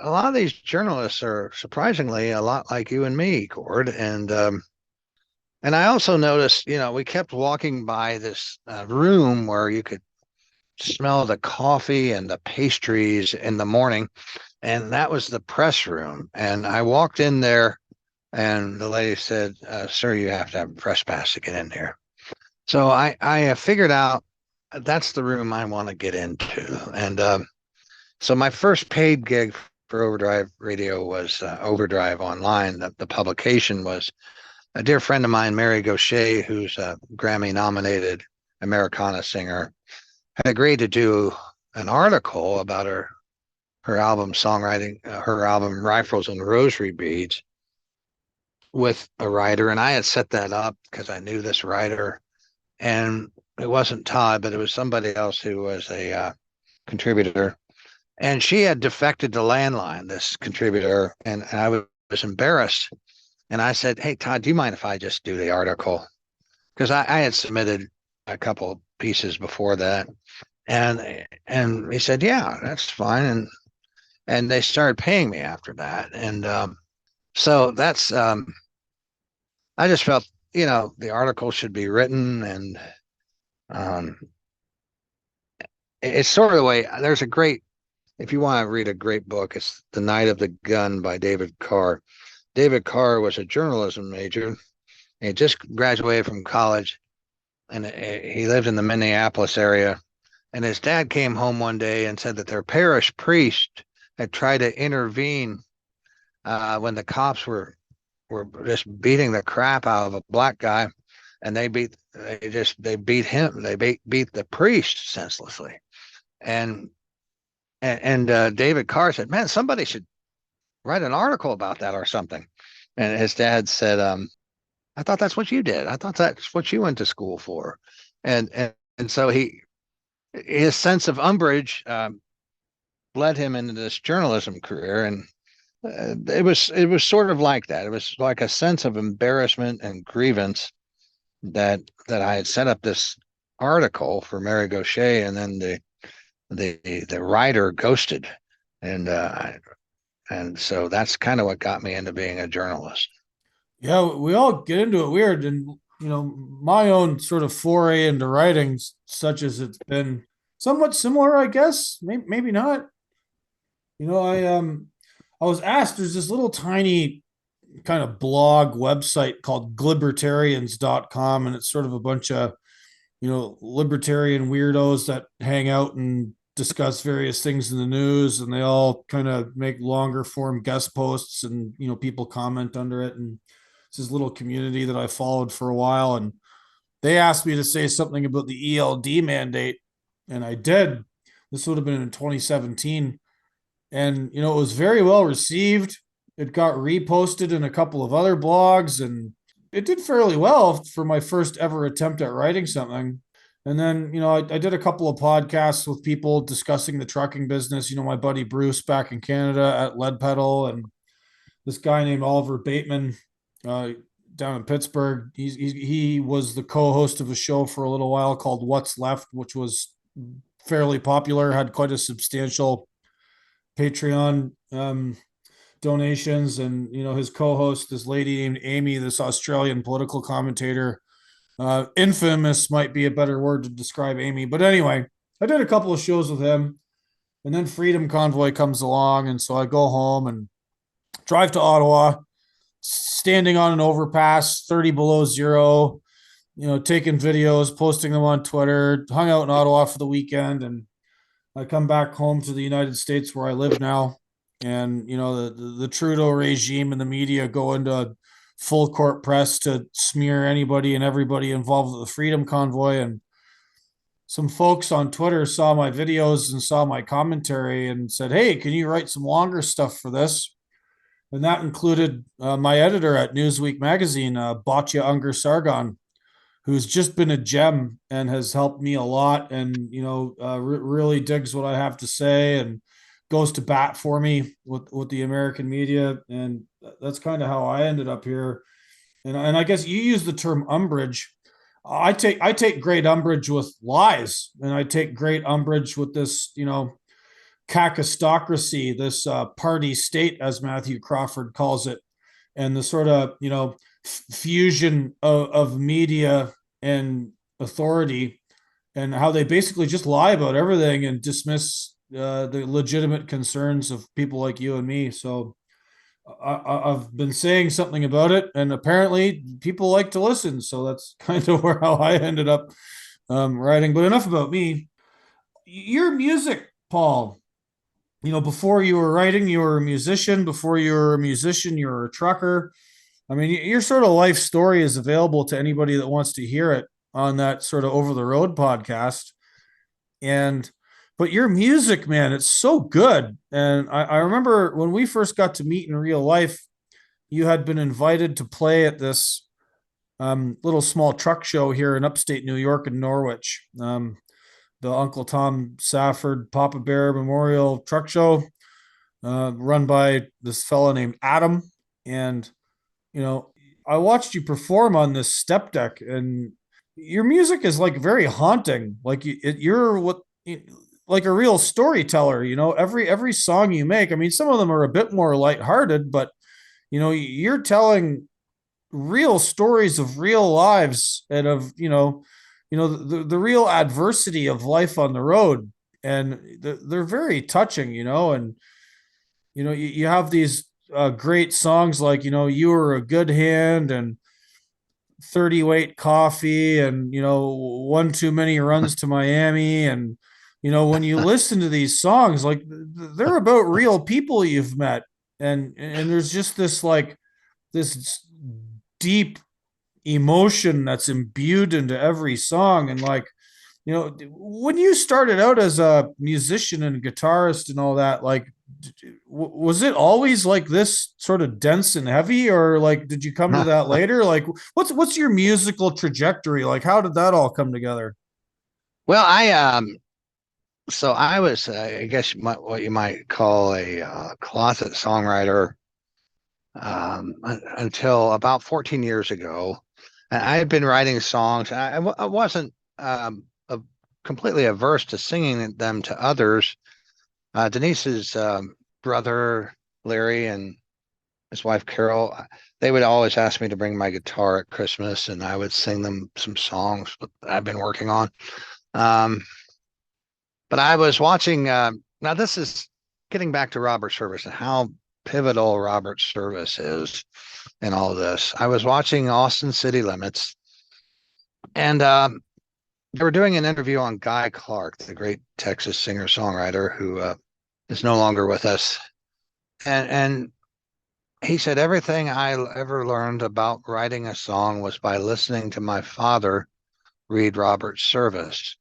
Speaker 3: lot of these journalists are surprisingly a lot like you and me, Cord. And I also noticed, we kept walking by this room where you could smell the coffee and the pastries in the morning. And that was the press room. And I walked in there, and the lady said, sir, you have to have a press pass to get in here. So I figured out that's the room I want to get into. And so my first paid gig for Overdrive Radio was Overdrive Online. The publication was a dear friend of mine, Mary Gaucher, who's a Grammy-nominated Americana singer, had agreed to do an article about her album songwriting, her album Rifles and Rosary Beads, with a writer. And I had set that up because I knew this writer. And it wasn't Todd, but it was somebody else who was a contributor. And she had defected to Landline, this contributor, and I was embarrassed. And I said, hey, Todd, do you mind if I just do the article? Because I had submitted a couple pieces before that. And he said, yeah, that's fine. And they started paying me after that. And so that's, I just felt, the article should be written. And it's sort of the way, if you want to read a great book, it's The Night of the Gun by David Carr. David Carr was a journalism major. He just graduated from college, and he lived in the Minneapolis area. And his dad came home one day and said that their parish priest had tried to intervene when the cops were just beating the crap out of a black guy, and they beat him. They beat the priest senselessly. And David Carr said, man, somebody should write an article about that or something. And his dad said, I thought that's what you did. I thought that's what you went to school for. And so his sense of umbrage led him into this journalism career. And it was sort of like that. It was like a sense of embarrassment and grievance that I had set up this article for Mary Gaucher, and then the writer ghosted, and so that's kind of what got me into being a journalist.
Speaker 2: Yeah, we all get into it weird, and my own sort of foray into writing, such as it's been somewhat similar, I guess. Maybe not. I was asked. There's this little tiny kind of blog website called glibertarians.com, and it's sort of a bunch of libertarian weirdos that hang out and discuss various things in the news, and they all kind of make longer form guest posts, and people comment under it. And it's this little community that I followed for a while, and they asked me to say something about the ELD mandate, and I did. This would have been in 2017, and it was very well received. It got reposted in a couple of other blogs, and it did fairly well for my first ever attempt at writing something. And then, I did a couple of podcasts with people discussing the trucking business. My buddy Bruce back in Canada at Lead Pedal, and this guy named Oliver Bateman down in Pittsburgh. He was the co-host of a show for a little while called What's Left, which was fairly popular, had quite a substantial Patreon donations, and his co-host, this lady named Amy, this Australian political commentator, infamous might be a better word to describe Amy, but anyway, I did a couple of shows with him, and then Freedom Convoy comes along, and so I go home and drive to Ottawa, standing on an overpass, 30 below zero, taking videos, posting them on Twitter, hung out in Ottawa for the weekend, and I come back home to the United States where I live now, and the Trudeau regime and the media go into full court press to smear anybody and everybody involved with the Freedom Convoy. And some folks on Twitter saw my videos and saw my commentary and said, "Hey, can you write some longer stuff for this?" And that included my editor at Newsweek magazine, Batya Unger Sargon, who's just been a gem and has helped me a lot, and really digs what I have to say and goes to bat for me with the American media. And that's kind of how I ended up here. And I guess you use the term umbrage. I take great umbrage with lies, and I take great umbrage with this kakistocracy, this party state, as Matthew Crawford calls it, and the sort of fusion of media and authority, and how they basically just lie about everything and dismiss the legitimate concerns of people like you and me. So I've been saying something about it, and apparently people like to listen. So that's kind of where how I ended up writing. But enough about me. Your music, Paul. Before you were writing, you were a musician. Before you were a musician, you were a trucker. I mean, your sort of life story is available to anybody that wants to hear it on that sort of over the road podcast. But your music, man, it's so good. And I remember when we first got to meet in real life, you had been invited to play at this little small truck show here in upstate New York in Norwich. The Uncle Tom Safford Papa Bear Memorial Truck Show, run by this fella named Adam. And, I watched you perform on this step deck, and your music is like very haunting. Like you're like a real storyteller, every song you make. I mean, some of them are a bit more lighthearted, but, you're telling real stories of real lives and of, the real adversity of life on the road, and they're very touching, and you have these great songs like You Were a Good Hand and 30 Weight Coffee and One Too Many Runs to Miami. And when you listen to these songs, like they're about real people you've met, and there's just this like this deep emotion that's imbued into every song. And like when you started out as a musician and guitarist and all that, like was it always like this sort of dense and heavy, or like did you come to that later? Like what's your musical trajectory like? How did that all come together?
Speaker 3: Well, so I was, I guess what you might call a closet songwriter until about 14 years ago. And I had been writing songs. I wasn't completely averse to singing them to others. Denise's brother, Larry, and his wife, Carol, they would always ask me to bring my guitar at Christmas, and I would sing them some songs that I've been working on. But I was watching, now this is getting back to Robert Service and how pivotal Robert Service is in all of this. I was watching Austin City Limits, and they were doing an interview on Guy Clark, the great Texas singer-songwriter who is no longer with us. And he said, everything I ever learned about writing a song was by listening to my father read Robert Service.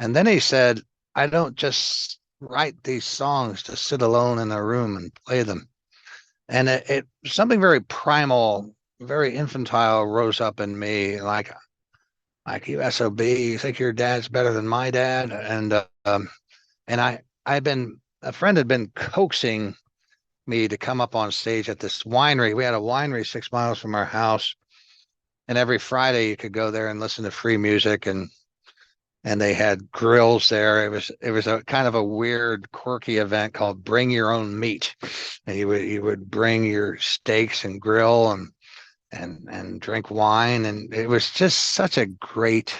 Speaker 3: And then he said, I don't just write these songs to sit alone in a room and play them. And it something very primal, very infantile rose up in me, like you SOB, you think your dad's better than my dad? And a friend had been coaxing me to come up on stage at this winery. We had a winery 6 miles from our house, and every Friday you could go there and listen to free music. And and they had grills there. It was a kind of a weird, quirky event called Bring Your Own Meat, and you would bring your steaks and grill and drink wine, and it was just such a great.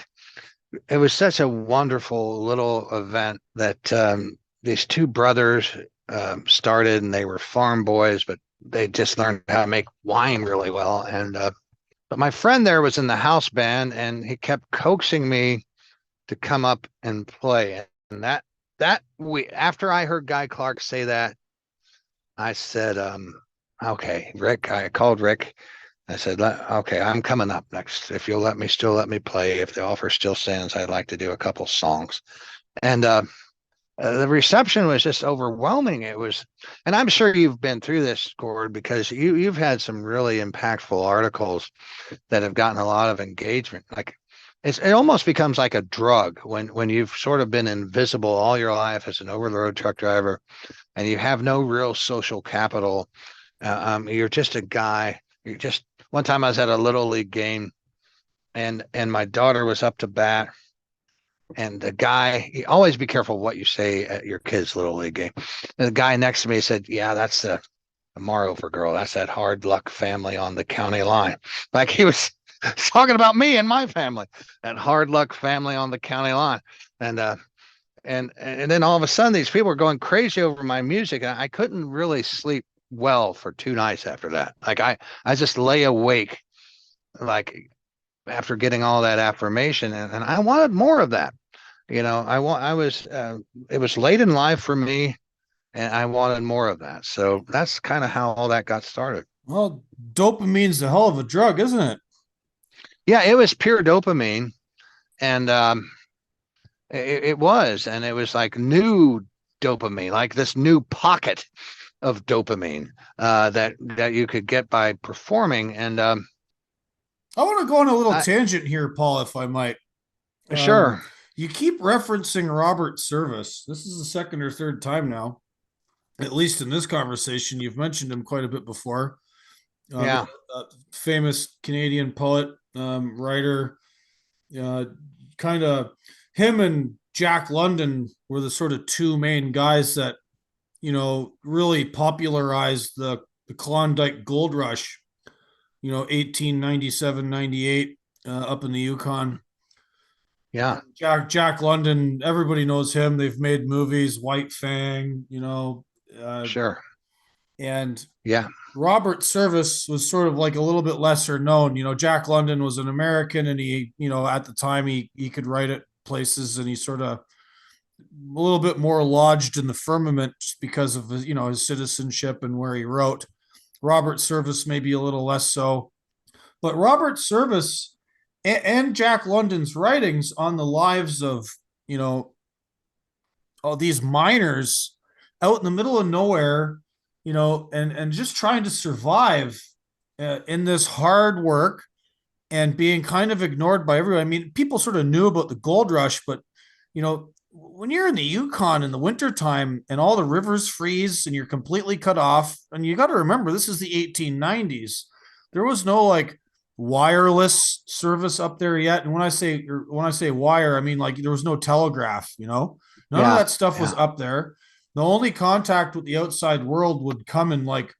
Speaker 3: It was such a wonderful little event that these two brothers started, and they were farm boys, but they just learned how to make wine really well. And but my friend there was in the house band, and he kept coaxing me to come up and play. And that we after I heard Guy Clark say that, I said, okay, Rick. I called Rick. I said, okay, I'm coming up next. If you'll still let me play, if the offer still stands, I'd like to do a couple songs. And the reception was just overwhelming. It was, and I'm sure you've been through this, Gord, because you've had some really impactful articles that have gotten a lot of engagement. Like it almost becomes like a drug when you've sort of been invisible all your life as an over the road truck driver, and you have no real social capital. You're just a guy. You're just one time I was at a little league game, and my daughter was up to bat, and the guy, always be careful what you say at your kid's little league game. And the guy next to me said, "Yeah, that's the Marhoefer girl. That's that hard luck family on the county line." Like he was talking about me and my family, that hard luck family on the county line. And and then all of a sudden, these people were going crazy over my music, and I couldn't really sleep well for 2 nights after that. Like I just lay awake, like after getting all that affirmation, and I wanted more of that. It was late in life for me, and I wanted more of that. So that's kind of how all that got started.
Speaker 2: Well, dopamine's a hell of a drug, isn't it?
Speaker 3: Yeah, it was pure dopamine, and it was, and it was like new dopamine, like this new pocket of dopamine that you could get by performing. And
Speaker 2: I want to go on a little
Speaker 3: I,
Speaker 2: tangent here, Paul, if I might.
Speaker 3: sure,
Speaker 2: You keep referencing Robert Service. This is the second or third time now, at least in this conversation. You've mentioned him quite a bit before.
Speaker 3: yeah,
Speaker 2: Famous Canadian poet, writer, kind of him and Jack London were the sort of two main guys that, really popularized the Klondike Gold Rush, 1897, 98, up in the Yukon.
Speaker 3: yeah,
Speaker 2: Jack London, everybody knows him. They've made movies, White Fang,
Speaker 3: sure,
Speaker 2: and
Speaker 3: yeah,
Speaker 2: Robert Service was sort of like a little bit lesser known. Jack London was an American, and he, at the time he could write at places, and he sort of a little bit more lodged in the firmament just because of his citizenship and where he wrote. Robert Service maybe a little less so, but Robert Service and Jack London's writings on the lives of all these miners out in the middle of nowhere, and just trying to survive in this hard work and being kind of ignored by everyone. I mean, people sort of knew about the gold rush, but when you're in the Yukon in the wintertime and all the rivers freeze and you're completely cut off, and you got to remember, this is the 1890s. There was no like wireless service up there yet. And when I say wire, I mean like there was no telegraph, none of
Speaker 3: yeah,
Speaker 2: that stuff was
Speaker 3: yeah,
Speaker 2: up there. The only contact with the outside world would come in like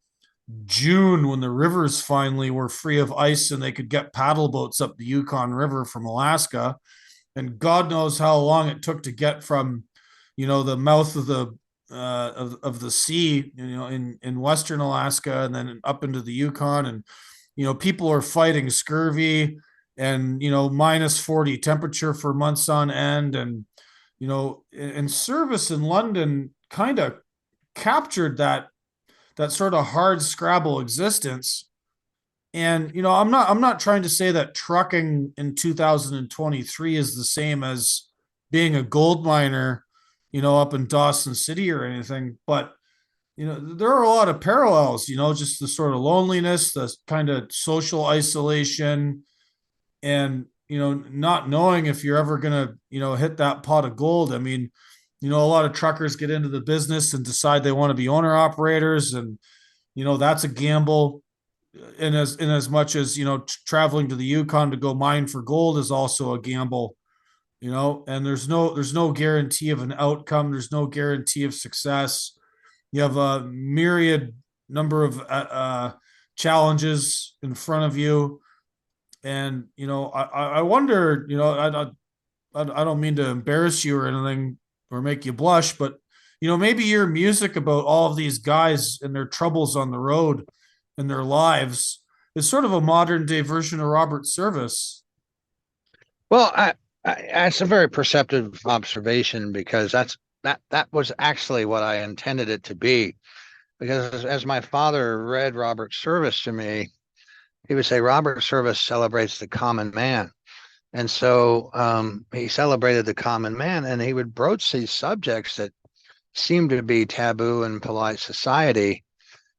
Speaker 2: June when the rivers finally were free of ice and they could get paddle boats up the Yukon River from Alaska. And God knows how long it took to get from, the mouth of the of the sea, in Western Alaska, and then up into the Yukon. And people are fighting scurvy and minus 40 temperature for months on end. And and Service in London kind of captured that sort of hard scrabble existence. And I'm not trying to say that trucking in 2023 is the same as being a gold miner, up in Dawson City or anything, but there are a lot of parallels, just the sort of loneliness, the kind of social isolation, and not knowing if you're ever going to hit that pot of gold. I mean, a lot of truckers get into the business and decide they want to be owner operators, and that's a gamble. In as much as traveling to the Yukon to go mine for gold is also a gamble. and there's no guarantee of an outcome. There's no guarantee of success. You have a myriad number of challenges in front of you. And, I wonder, I don't mean to embarrass you or anything or make you blush, but, maybe your music about all of these guys and their troubles on the road and their lives is sort of a modern day version of Robert Service.
Speaker 3: Well, that's a very perceptive observation because that was actually what I intended it to be. Because as my father read Robert Service to me, he would say Robert Service celebrates the common man. And so he celebrated the common man, and he would broach these subjects that seemed to be taboo in polite society.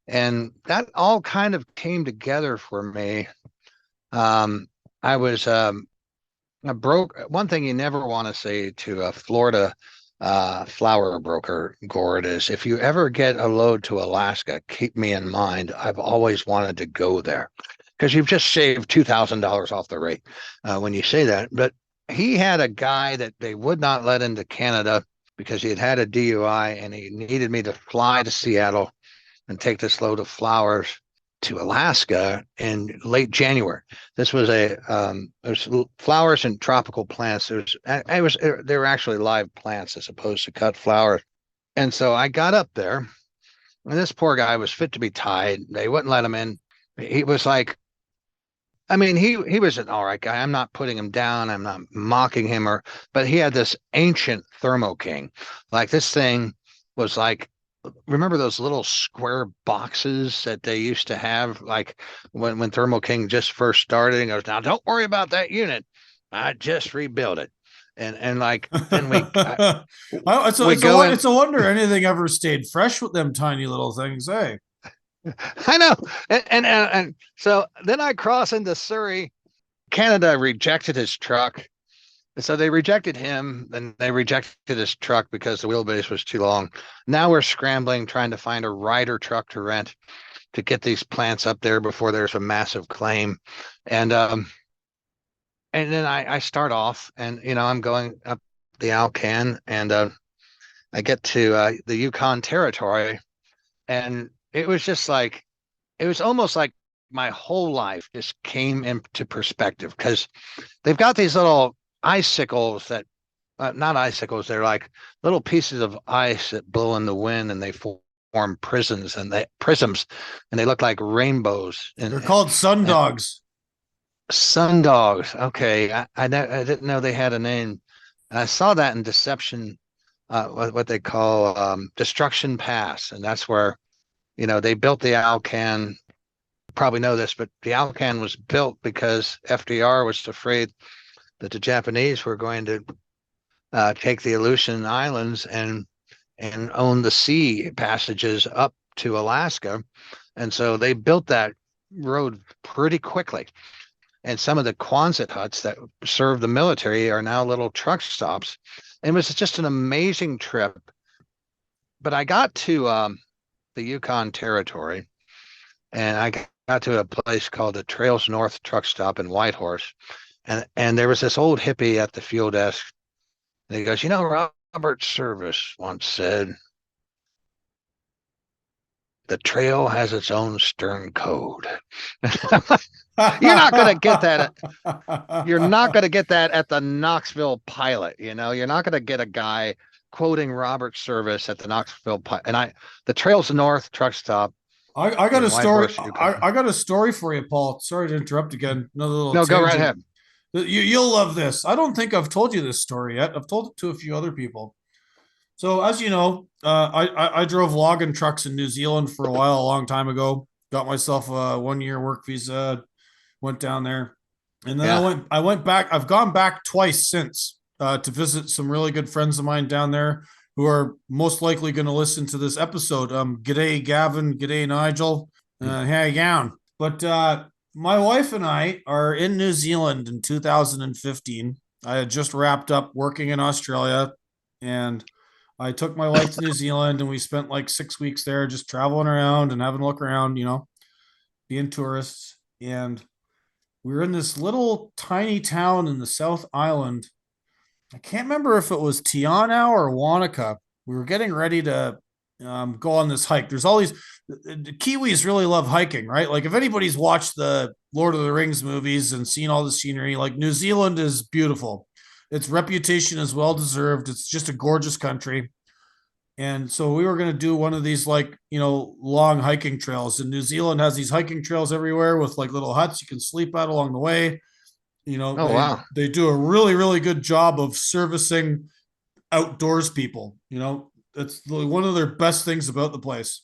Speaker 3: And that all kind of came together for me. I was a broke. One thing you never want to say to a Florida flower broker, Gord, is if you ever get a load to Alaska, keep me in mind. I've always wanted to go there because you've just saved $2,000 off the rate when you say that. But he had a guy that they would not let into Canada because he had had a DUI and he needed me to fly to Seattle and take this load of flowers to Alaska in late January. This was there's flowers and tropical plants. They were actually live plants as opposed to cut flowers. And so I got up there, and this poor guy was fit to be tied. They wouldn't let him in. He was like, I mean, he was an all right guy. I'm not putting him down. I'm not mocking him, but he had this ancient Thermo King. Like this thing was like, remember those little square boxes that they used to have, like when Thermo King just first started? And goes, now don't worry about that unit. I just rebuilt it. And like then
Speaker 2: It's a wonder anything ever stayed fresh with them tiny little things, eh?
Speaker 3: I know. And so then I cross into Surrey. Canada rejected his truck. And so they rejected him, and they rejected his truck because the wheelbase was too long. Now we're scrambling, trying to find a Ryder truck to rent to get these plants up there before there's a massive claim. And then I start off, and I'm going up the Alcan, and I get to the Yukon Territory, and it was just like, it was almost like my whole life just came into perspective because they've got these little icicles that, not icicles, they're like little pieces of ice that blow in the wind, and they form prisms, and they look like rainbows. And
Speaker 2: they're called sundogs.
Speaker 3: Sundogs. Okay, I didn't know they had a name. And I saw that in Deception, what they call Destruction Pass, and that's where they built the Alcan. You probably know this, but the Alcan was built because FDR was afraid that the Japanese were going to take the Aleutian Islands and own the sea passages up to Alaska. And so they built that road pretty quickly. And some of the Quonset huts that serve the military are now little truck stops. And it was just an amazing trip. But I got to the Yukon Territory, and I got to a place called the Trails North Truck Stop in Whitehorse. And there was this old hippie at the fuel desk. And he goes, Robert Service once said, the trail has its own stern code. You're not going to get that. You're not going to get that at the Knoxville Pilot. You're not going to get a guy quoting Robert Service at the Knoxville Pilot. And the Trails North Truck Stop.
Speaker 2: I got a story. I got a story for you, Paul. Sorry to interrupt again. Another little
Speaker 3: no,
Speaker 2: tangent.
Speaker 3: go right ahead.
Speaker 2: You'll love this. I don't think I've told you this story yet. I've told it to a few other people. So as you know, I drove logging trucks in New Zealand for a while, a long time ago. Got myself a 1-year work visa, went down there, and then I went back. I've gone back twice since to visit some really good friends of mine down there who are most likely going to listen to this episode. G'day Gavin, g'day Nigel, how you going? But my wife and I are in New Zealand in 2015. I had just wrapped up working in Australia, and I took my wife to New Zealand, and we spent like 6 weeks there just traveling around and having a look around, being tourists. And we were in this little tiny town in the South Island, I can't remember if it was Tiana or Wanaka. We were getting ready to go on this hike. There's all these the Kiwis really love hiking, right? Like if anybody's watched the Lord of the Rings movies and seen all the scenery, like New Zealand is beautiful. Its reputation is well deserved. It's just a gorgeous country. And so we were going to do one of these like, long hiking trails. And New Zealand has these hiking trails everywhere with like little huts you can sleep at along the way.
Speaker 3: Oh, wow.
Speaker 2: They do a really, really good job of servicing outdoors people. It's one of their best things about the place.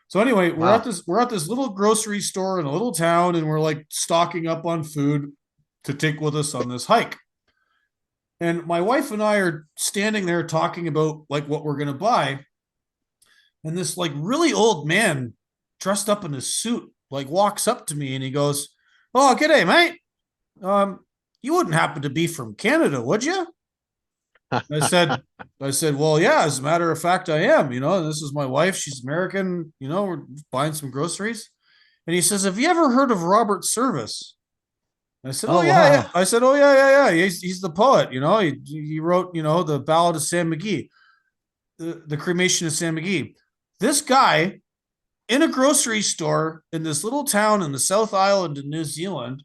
Speaker 2: So anyway,
Speaker 3: Wow.
Speaker 2: we're at this little grocery store in a little town, and we're like stocking up on food to take with us on this hike. And my wife and I are standing there talking about like what we're gonna buy, and this like really old man dressed up in a suit like walks up to me and he goes, "Oh, g'day, mate. Um, you wouldn't happen to be from Canada, would you?" I said, well, yeah, as a matter of fact, I am, this is my wife. She's American, we're buying some groceries. And he says, have you ever heard of Robert Service? I said, oh,
Speaker 3: Oh,
Speaker 2: yeah, yeah.
Speaker 3: wow.
Speaker 2: I said, oh, yeah, yeah, yeah. He's the poet, he wrote, the Ballad of Sam McGee, the cremation of Sam McGee. This guy in a grocery store in this little town in the South Island in New Zealand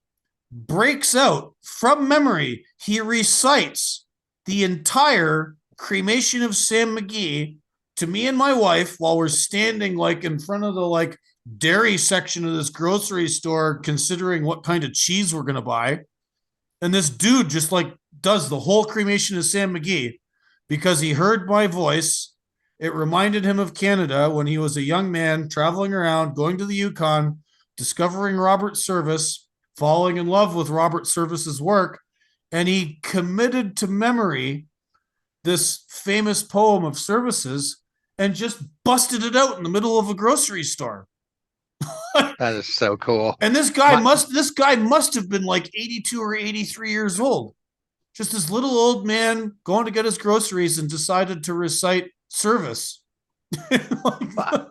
Speaker 2: breaks out from memory. He recites the entire cremation of Sam McGee to me and my wife while we're standing like in front of the like dairy section of this grocery store, considering what kind of cheese we're gonna buy. And this dude just like does the whole cremation of Sam McGee because he heard my voice. It reminded him of Canada when he was a young man traveling around, going to the Yukon, discovering Robert Service, falling in love with Robert Service's work, and he committed to memory this famous poem of Service's and just busted it out in the middle of a grocery store.
Speaker 3: That is so cool.
Speaker 2: And
Speaker 3: My,
Speaker 2: this guy must have been like 82 or 83 years old. Just this little old man going to get his groceries and decided to recite Service.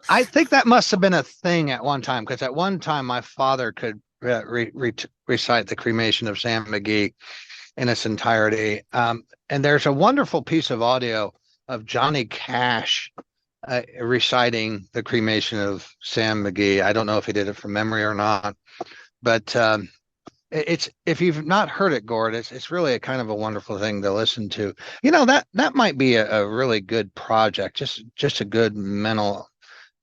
Speaker 3: I think that must have been a thing at one time, because at one time my father could recite the cremation of Sam McGee in its entirety. And there's a wonderful piece of audio of Johnny Cash reciting the cremation of Sam McGee. I don't know if he did it from memory or not, but it's, if you've not heard it, Gord, it's really a kind of a wonderful thing to listen to. That might be a really good project, just a good mental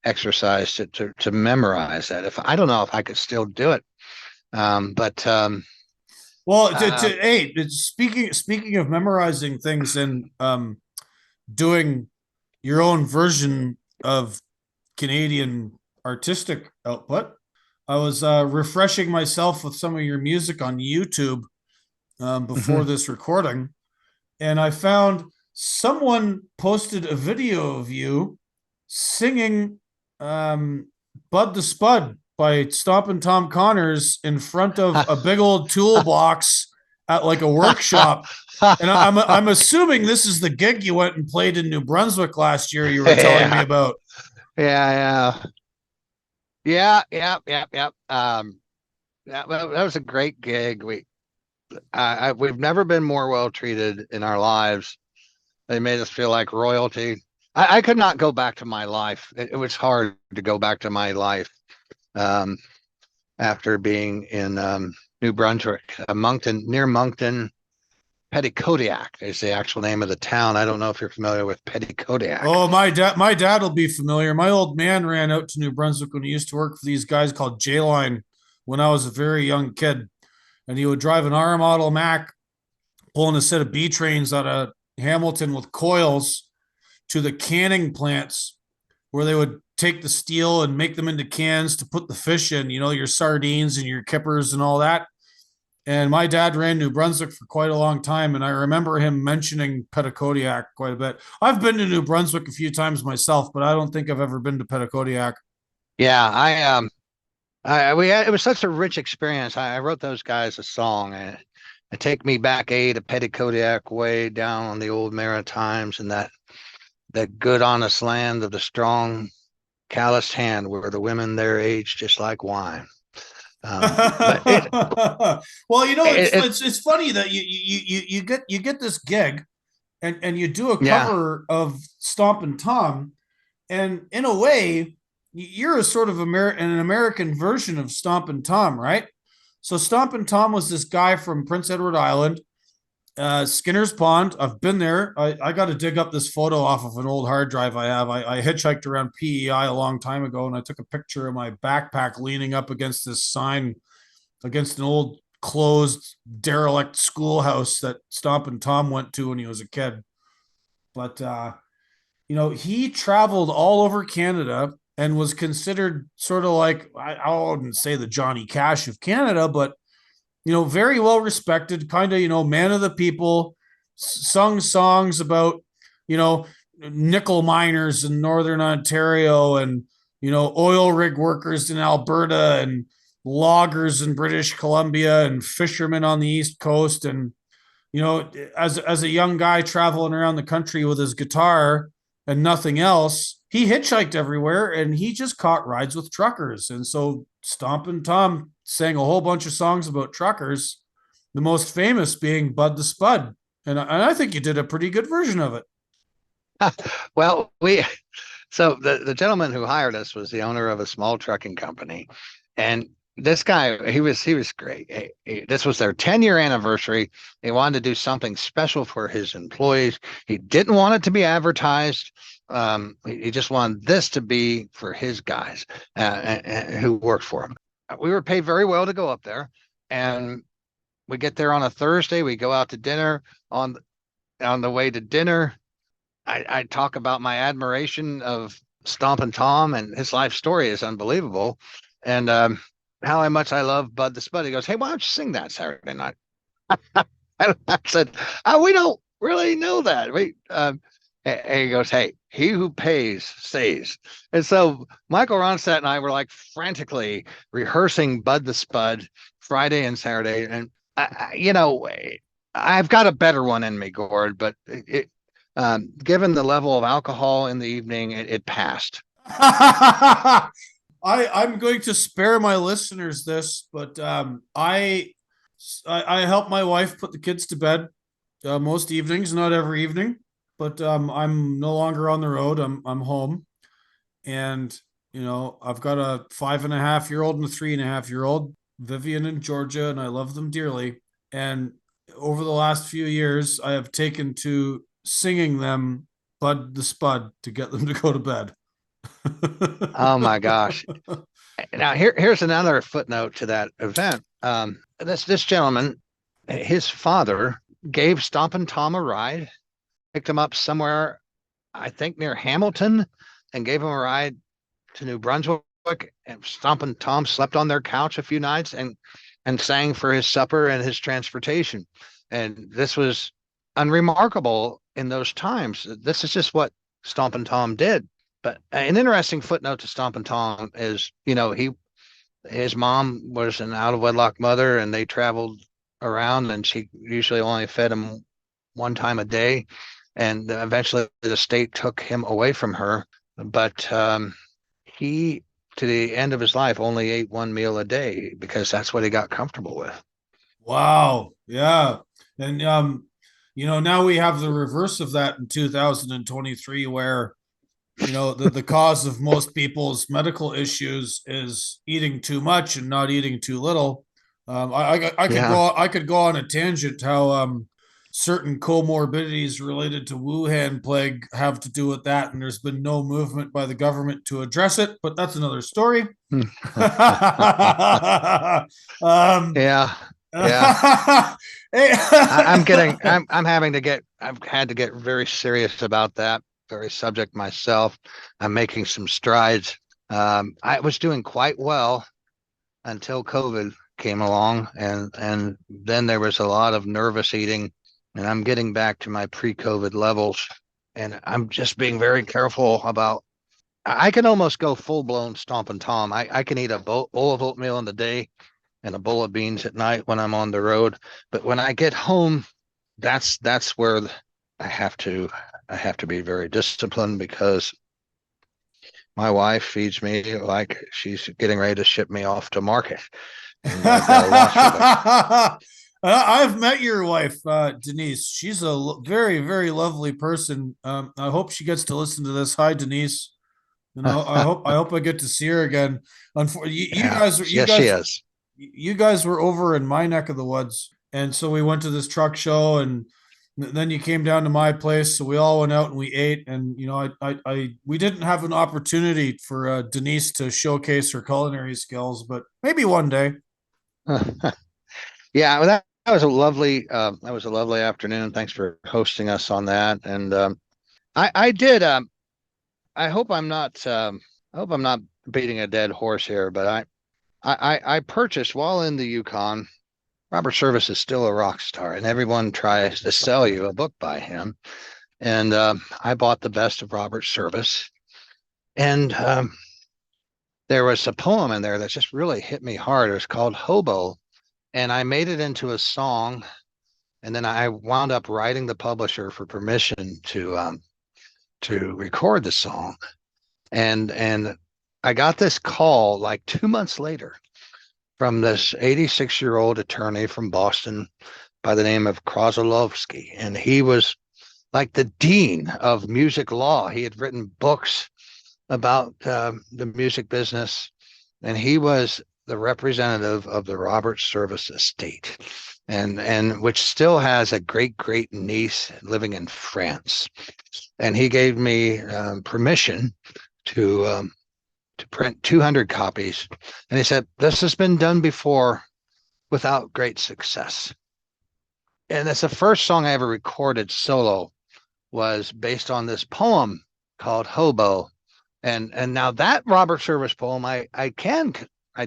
Speaker 3: exercise to memorize that. If I don't know if I could still do it, but
Speaker 2: well, hey, speaking of memorizing things and doing your own version of Canadian artistic output, I was refreshing myself with some of your music on YouTube before this recording, and I found someone posted a video of you singing Bud the Spud by Stompin' Tom Connors in front of a big old toolbox at like a workshop. And I'm assuming this is the gig you went and played in New Brunswick last year you were telling me about.
Speaker 3: Yeah. That was a great gig. We've never been more well treated in our lives. They made us feel like royalty. I could not go back to my life. It was hard to go back to my life after being in New Brunswick, near Moncton. Petitcodiac is the actual name of the town. I don't know if you're familiar with Petitcodiac.
Speaker 2: Oh, my dad will be familiar. My old man ran out to New Brunswick when he used to work for these guys called J-Line when I was a very young kid. And he would drive an R model Mac, pulling a set of B trains out of Hamilton with coils to the canning plants where they would take the steel and make them into cans to put the fish in, your sardines and your kippers and all that. And my dad ran New Brunswick for quite a long time, and I remember him mentioning Petitcodiac quite a bit. I've been to New Brunswick a few times myself, but I don't think I've ever been to Petitcodiac.
Speaker 3: Yeah, it was such a rich experience. I wrote those guys a song. I take me back to Petitcodiac, way down on the old Maritimes, and that good honest land of the strong calloused hand, where the women there age just like wine.
Speaker 2: Well, it's funny that you get this gig and you do a
Speaker 3: Yeah.
Speaker 2: cover of Stompin' Tom, and in a way, you're a sort of an American version of Stompin' Tom, right? So Stompin' Tom was this guy from Prince Edward Island, Skinner's Pond. I've been there. I got to dig up this photo off of an old hard drive I have. I hitchhiked around PEI a long time ago, and I took a picture of my backpack leaning up against this sign against an old closed derelict schoolhouse that Stompin' Tom went to when he was a kid. But he traveled all over Canada and was considered sort of like, I wouldn't say the Johnny Cash of Canada, but very well respected, kind of, man of the people, sung songs about, you know, nickel miners in Northern Ontario and, oil rig workers in Alberta and loggers in British Columbia and fishermen on the East Coast. And, as a young guy traveling around the country with his guitar and nothing else, he hitchhiked everywhere and he just caught rides with truckers. And so Stompin' Tom sang a whole bunch of songs about truckers, the most famous being Bud the Spud. And I think you did a pretty good version of it.
Speaker 3: Well, so the gentleman who hired us was the owner of a small trucking company, and this guy, he was great. This was their 10-year anniversary. They wanted to do something special for his employees. He didn't want it to be advertised. He just wanted this to be for his guys who worked for him. We were paid very well to go up there, and we get there on a Thursday. We go out to dinner. On the way to dinner, I talk about my admiration of Stompin' Tom, and his life story is unbelievable, and how much I love Bud the Spud. He goes, "Hey, why don't you sing that Saturday night?" I said, "We don't really know that." And he goes, "Hey, he who pays stays." And so Michael Ronstadt and I were like frantically rehearsing Bud the Spud Friday and Saturday, and I've got a better one in me, Gord, but given the level of alcohol in the evening, it passed.
Speaker 2: I'm going to spare my listeners this, but I help my wife put the kids to bed most evenings, not every evening, but I'm no longer on the road. I'm home, and I've got a 5.5-year-old and a 3.5-year-old, Vivian and Georgia, and I love them dearly. And over the last few years, I have taken to singing them Bud the Spud to get them to go to bed.
Speaker 3: Oh my gosh. Now here's another footnote to that event. This gentleman, his father gave Stompin' Tom a ride, picked him up somewhere, I think near Hamilton, and gave him a ride to New Brunswick. And Stompin' Tom slept on their couch a few nights and sang for his supper and his transportation. And this was unremarkable in those times. This is just what Stompin' Tom did. But an interesting footnote to Stompin' Tom is, his mom was an out of wedlock mother, and they traveled around, and she usually only fed him one time a day. And eventually the state took him away from her. But he, to the end of his life, only ate one meal a day because that's what he got comfortable with.
Speaker 2: Wow. Yeah. And now we have the reverse of that in 2023, where the cause of most people's medical issues is eating too much and not eating too little.
Speaker 3: Yeah.
Speaker 2: I could go on a tangent how certain comorbidities related to Wuhan plague have to do with that, and there's been no movement by the government to address it. But that's another story.
Speaker 3: Yeah. Yeah. I've had to get very serious about that very subject myself. I'm making some strides. I was doing quite well until COVID came along, and then there was a lot of nervous eating, and I'm getting back to my pre-COVID levels, and I'm just being very careful about. I can almost go full-blown Stompin' Tom. I can eat a bowl of oatmeal in the day and a bowl of beans at night when I'm on the road, but when I get home, that's where I have to be very disciplined, because my wife feeds me like she's getting ready to ship me off to market, and I've got to watch her.
Speaker 2: I've met your wife, Denise. She's a very, very lovely person. I hope she gets to listen to this. Hi, Denise. And I hope I get to see her again. You
Speaker 3: Yeah.
Speaker 2: guys,
Speaker 3: Yes, she is.
Speaker 2: you guys were over in my neck of the woods, and so we went to this truck show, and then you came down to my place, so we all went out and we ate, and we didn't have an opportunity for Denise to showcase her culinary skills, but maybe one day.
Speaker 3: Yeah, well, that was a lovely afternoon. Thanks for hosting us on that. And I did. I hope I'm not. I hope I'm not beating a dead horse here, but I purchased while in the Yukon. Robert Service is still a rock star, and everyone tries to sell you a book by him. And I bought the best of Robert Service, and there was a poem in there that just really hit me hard. It was called Hobo, and I made it into a song. And then I wound up writing the publisher for permission to record the song. And I got this call like 2 months later from this 86-year-old attorney from Boston by the name of Krozolowski. And he was like the dean of music law. He had written books about the music business, and he was the representative of the Robert Service estate, and which still has a great niece living in France. And he gave me permission to print 200 copies. And he said, this has been done before without great success. And that's the first song I ever recorded solo, was based on this poem called Hobo. And now that Robert Service poem, I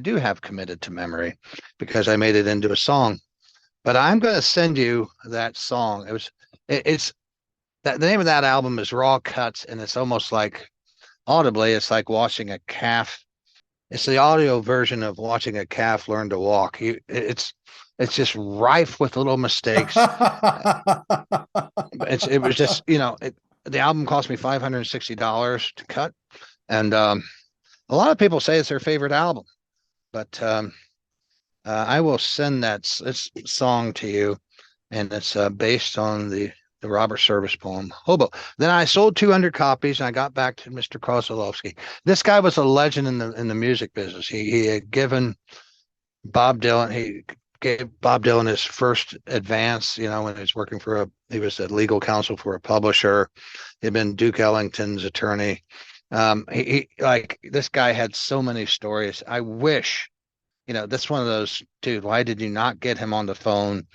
Speaker 3: do have committed to memory because I made it into a song. But I'm going to send you that song. It's that the name of that album is Raw Cuts, and it's almost like audibly, it's like watching a calf. It's the audio version of watching a calf learn to walk. It's just rife with little mistakes. It was just, the album cost me $560 to cut, and a lot of people say it's their favorite album, but I will send that song to you, and it's based on the Robert Service poem Hobo. Then I sold 200 copies, and I got back to Mr. Krozolowski. This guy was a legend in the music business. He had given Bob Dylan. He gave Bob Dylan his first advance. When he was working he was a legal counsel for a publisher. He'd been Duke Ellington's attorney. He like, this guy had so many stories. I wish, that's one of those, dude, why did you not get him on the phone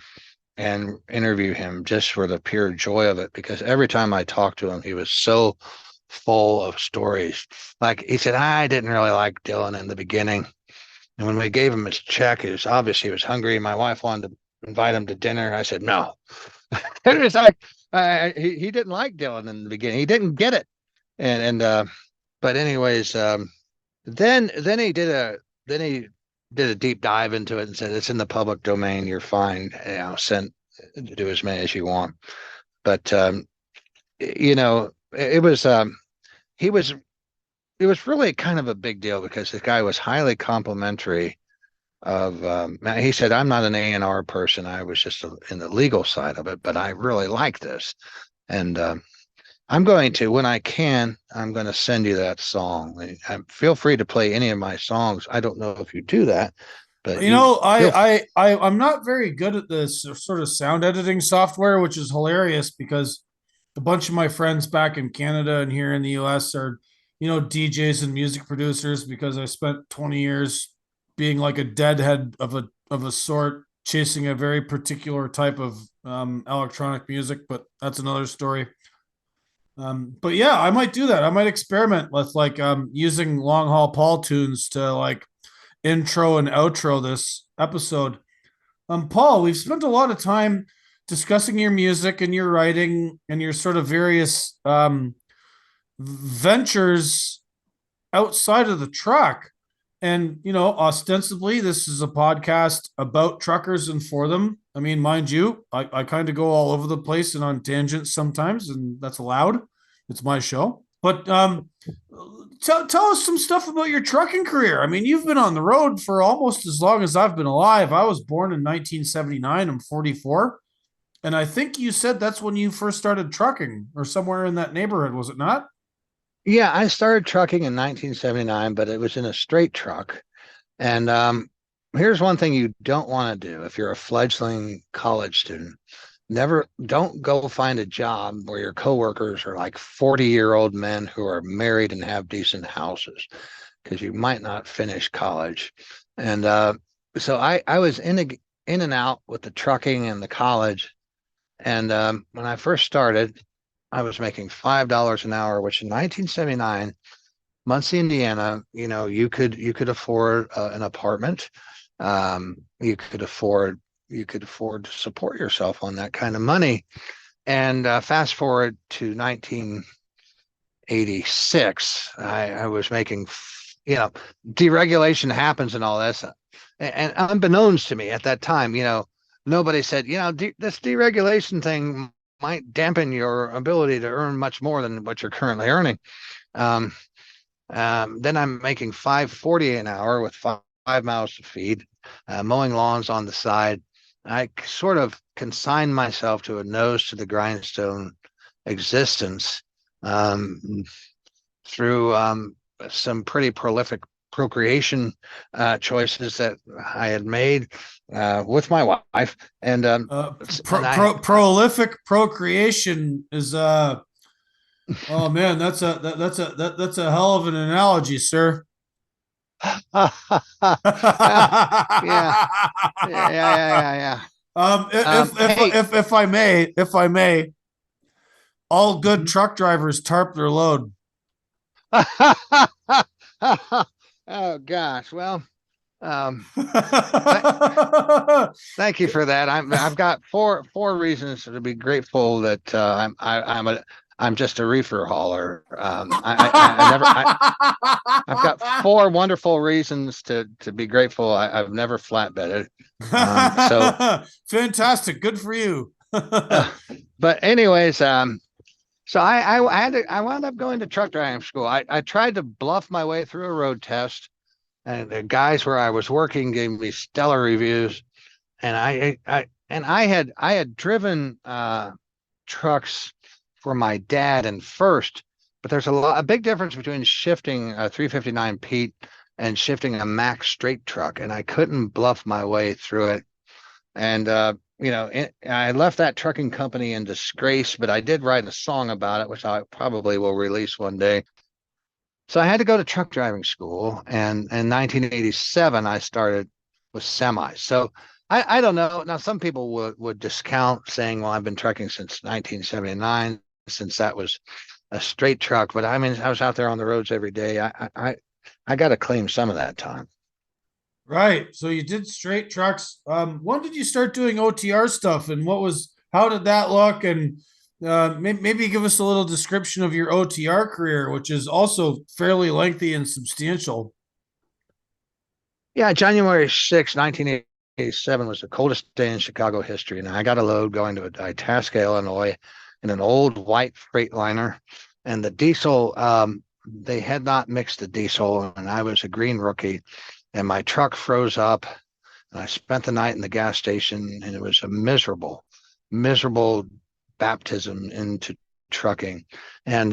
Speaker 3: and interview him just for the pure joy of it? Because every time I talked to him, he was so full of stories. Like, he said, I didn't really like Dylan in the beginning. And when we gave him his check, it was obvious he was hungry. My wife wanted to invite him to dinner. I said, no. It was like, he didn't like Dylan in the beginning. He didn't get it. But anyways, then he did a deep dive into it and said, it's in the public domain. You're fine. Send, do as many as you want. But, it was, it was really kind of a big deal because the guy was highly complimentary of, he said, I'm not an A&R person. I was just in the legal side of it, but I really like this. And, I'm going to, when I can, I'm going to send you that song. Feel free to play any of my songs. I don't know if you do that, but
Speaker 2: I'm not very good at this sort of sound editing software, which is hilarious because a bunch of my friends back in Canada and here in the US are, DJs and music producers, because I spent 20 years being like a deadhead of a sort, chasing a very particular type of electronic music, but that's another story. But yeah, I might do that. I might experiment with like using long haul Paul tunes to like intro and outro this episode. Paul, we've spent a lot of time discussing your music and your writing and your sort of various ventures outside of the truck. And, ostensibly, this is a podcast about truckers and for them. I mean, mind you, I kind of go all over the place and on tangents sometimes, and that's allowed. It's my show. But tell us some stuff about your trucking career. I mean, you've been on the road for almost as long as I've been alive. I was born in 1979. I'm 44. And I think you said that's when you first started trucking or somewhere in that neighborhood, was it not?
Speaker 3: Yeah, I started trucking in 1979, but it was in a straight truck. And here's one thing you don't want to do if you're a fledgling college student. Never, don't go find a job where your coworkers are like 40-year-old men who are married and have decent houses, because you might not finish college. And so I was in and out with the trucking and the college. And when I first started, I was making $5 an hour, which in 1979, Muncie, Indiana, you could afford an apartment. You could afford to support yourself on that kind of money. And fast forward to 1986, I was making, deregulation happens and all this. And unbeknownst to me at that time, nobody said, this deregulation thing might dampen your ability to earn much more than what you're currently earning. Um, then I'm making $5.40 an hour with 5 miles to feed, mowing lawns on the side. I sort of consigned myself to a nose to the grindstone existence through some pretty prolific procreation choices that I had made with my wife. And
Speaker 2: Prolific procreation is oh man, that's a hell of an analogy, sir.
Speaker 3: yeah, yeah. Hey,
Speaker 2: If I may, all good truck drivers tarp their load.
Speaker 3: oh gosh, well, thank you for that. I've got four reasons to be grateful that I'm just a reefer hauler. I've got four wonderful reasons to be grateful. I've never flatbedded. So
Speaker 2: Fantastic, good for you.
Speaker 3: but anyways, so I wound up going to truck driving school. I tried to bluff my way through a road test, and the guys where I was working gave me stellar reviews. And I had driven trucks for my dad in first, but there's a big difference between shifting a 359 Pete and shifting a Mack straight truck, and I couldn't bluff my way through it. And I left that trucking company in disgrace, but I did write a song about it, which I probably will release one day. So I had to go to truck driving school, and in 1987 I started with semis. So I don't know. Now some people would discount saying, well, I've been trucking since 1979, since that was a straight truck. But I mean, I was out there on the roads every day. I got to claim some of that time.
Speaker 2: Right. So you did straight trucks. When did you start doing OTR stuff, and how did that look? And maybe give us a little description of your OTR career, which is also fairly lengthy and substantial.
Speaker 3: Yeah, January 6, 1987 was the coldest day in Chicago history. And I got a load going to Itasca, Illinois in an old white Freightliner. And the diesel, they had not mixed the diesel, and I was a green rookie. And my truck froze up, and I spent the night in the gas station, and it was a miserable baptism into trucking. And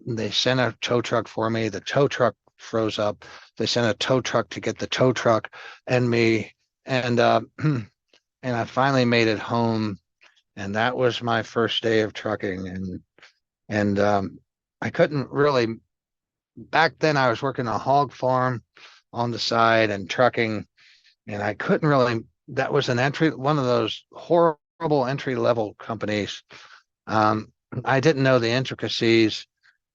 Speaker 3: they sent a tow truck for me. The tow truck froze up. They sent a tow truck to get the tow truck and me, and and I finally made it home. And that was my first day of trucking. And I couldn't really. Back then, I was working a hog farm on the side and trucking, and I couldn't really. That was one of those horrible entry level companies. I didn't know the intricacies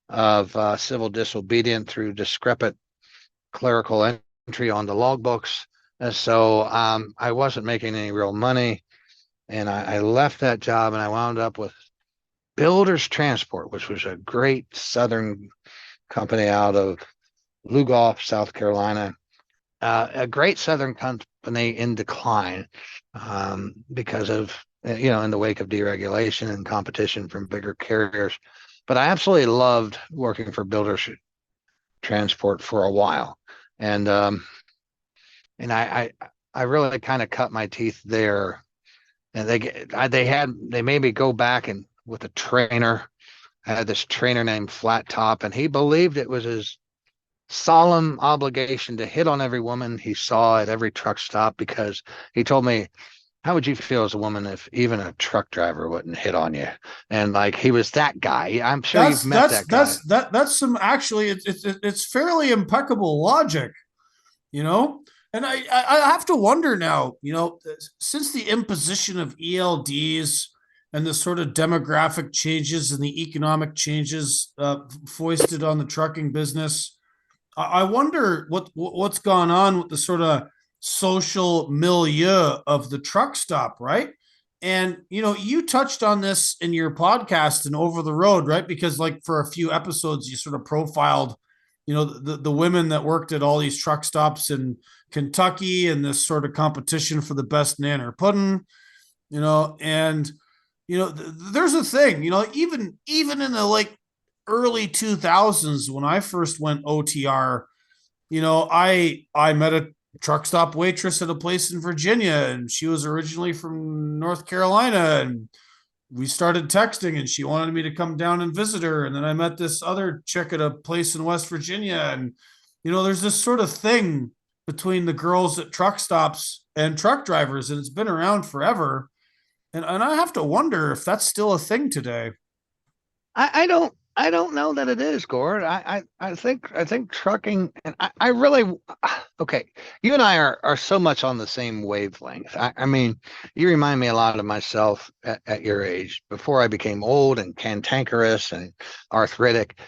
Speaker 3: of civil disobedience through discrepant clerical entry on the logbooks, and so I wasn't making any real money, and I left that job, and I wound up with Builders Transport, which was a great southern company out of Lugoff, South Carolina, a great southern company in decline because of, in the wake of deregulation and competition from bigger carriers. But I absolutely loved working for Builders transport for a while, and I really kind of cut my teeth there. And they made me go back and with a trainer. I had this trainer named Flat Top, and he believed it was his solemn obligation to hit on every woman he saw at every truck stop, because he told me, how would you feel as a woman if even a truck driver wouldn't hit on you? And like, he was that guy. I'm sure you've met that guy.
Speaker 2: That's some, actually, it's fairly impeccable logic, you know. And I have to wonder now, you know, since the imposition of ELDs and the sort of demographic changes and the economic changes foisted on the trucking business, I wonder what's gone on with the sort of social milieu of the truck stop, right? And you know, you touched on this in your podcast and Over the Road, right? Because like for a few episodes, you sort of profiled, you know, the women that worked at all these truck stops in Kentucky and this sort of competition for the best nanner pudding, you know. And you know, there's a thing, you know, even in the like early 2000s when I first went OTR, you know, I met a truck stop waitress at a place in Virginia, and she was originally from North Carolina, and we started texting, and she wanted me to come down and visit her. And then I met this other chick at a place in West Virginia, and you know, there's this sort of thing between the girls at truck stops and truck drivers, and it's been around forever. And I have to wonder if that's still a thing today.
Speaker 3: I don't know that it is, Gord. I think trucking, and I really, okay. You and I are so much on the same wavelength. I mean, you remind me a lot of myself at your age, before I became old and cantankerous and arthritic.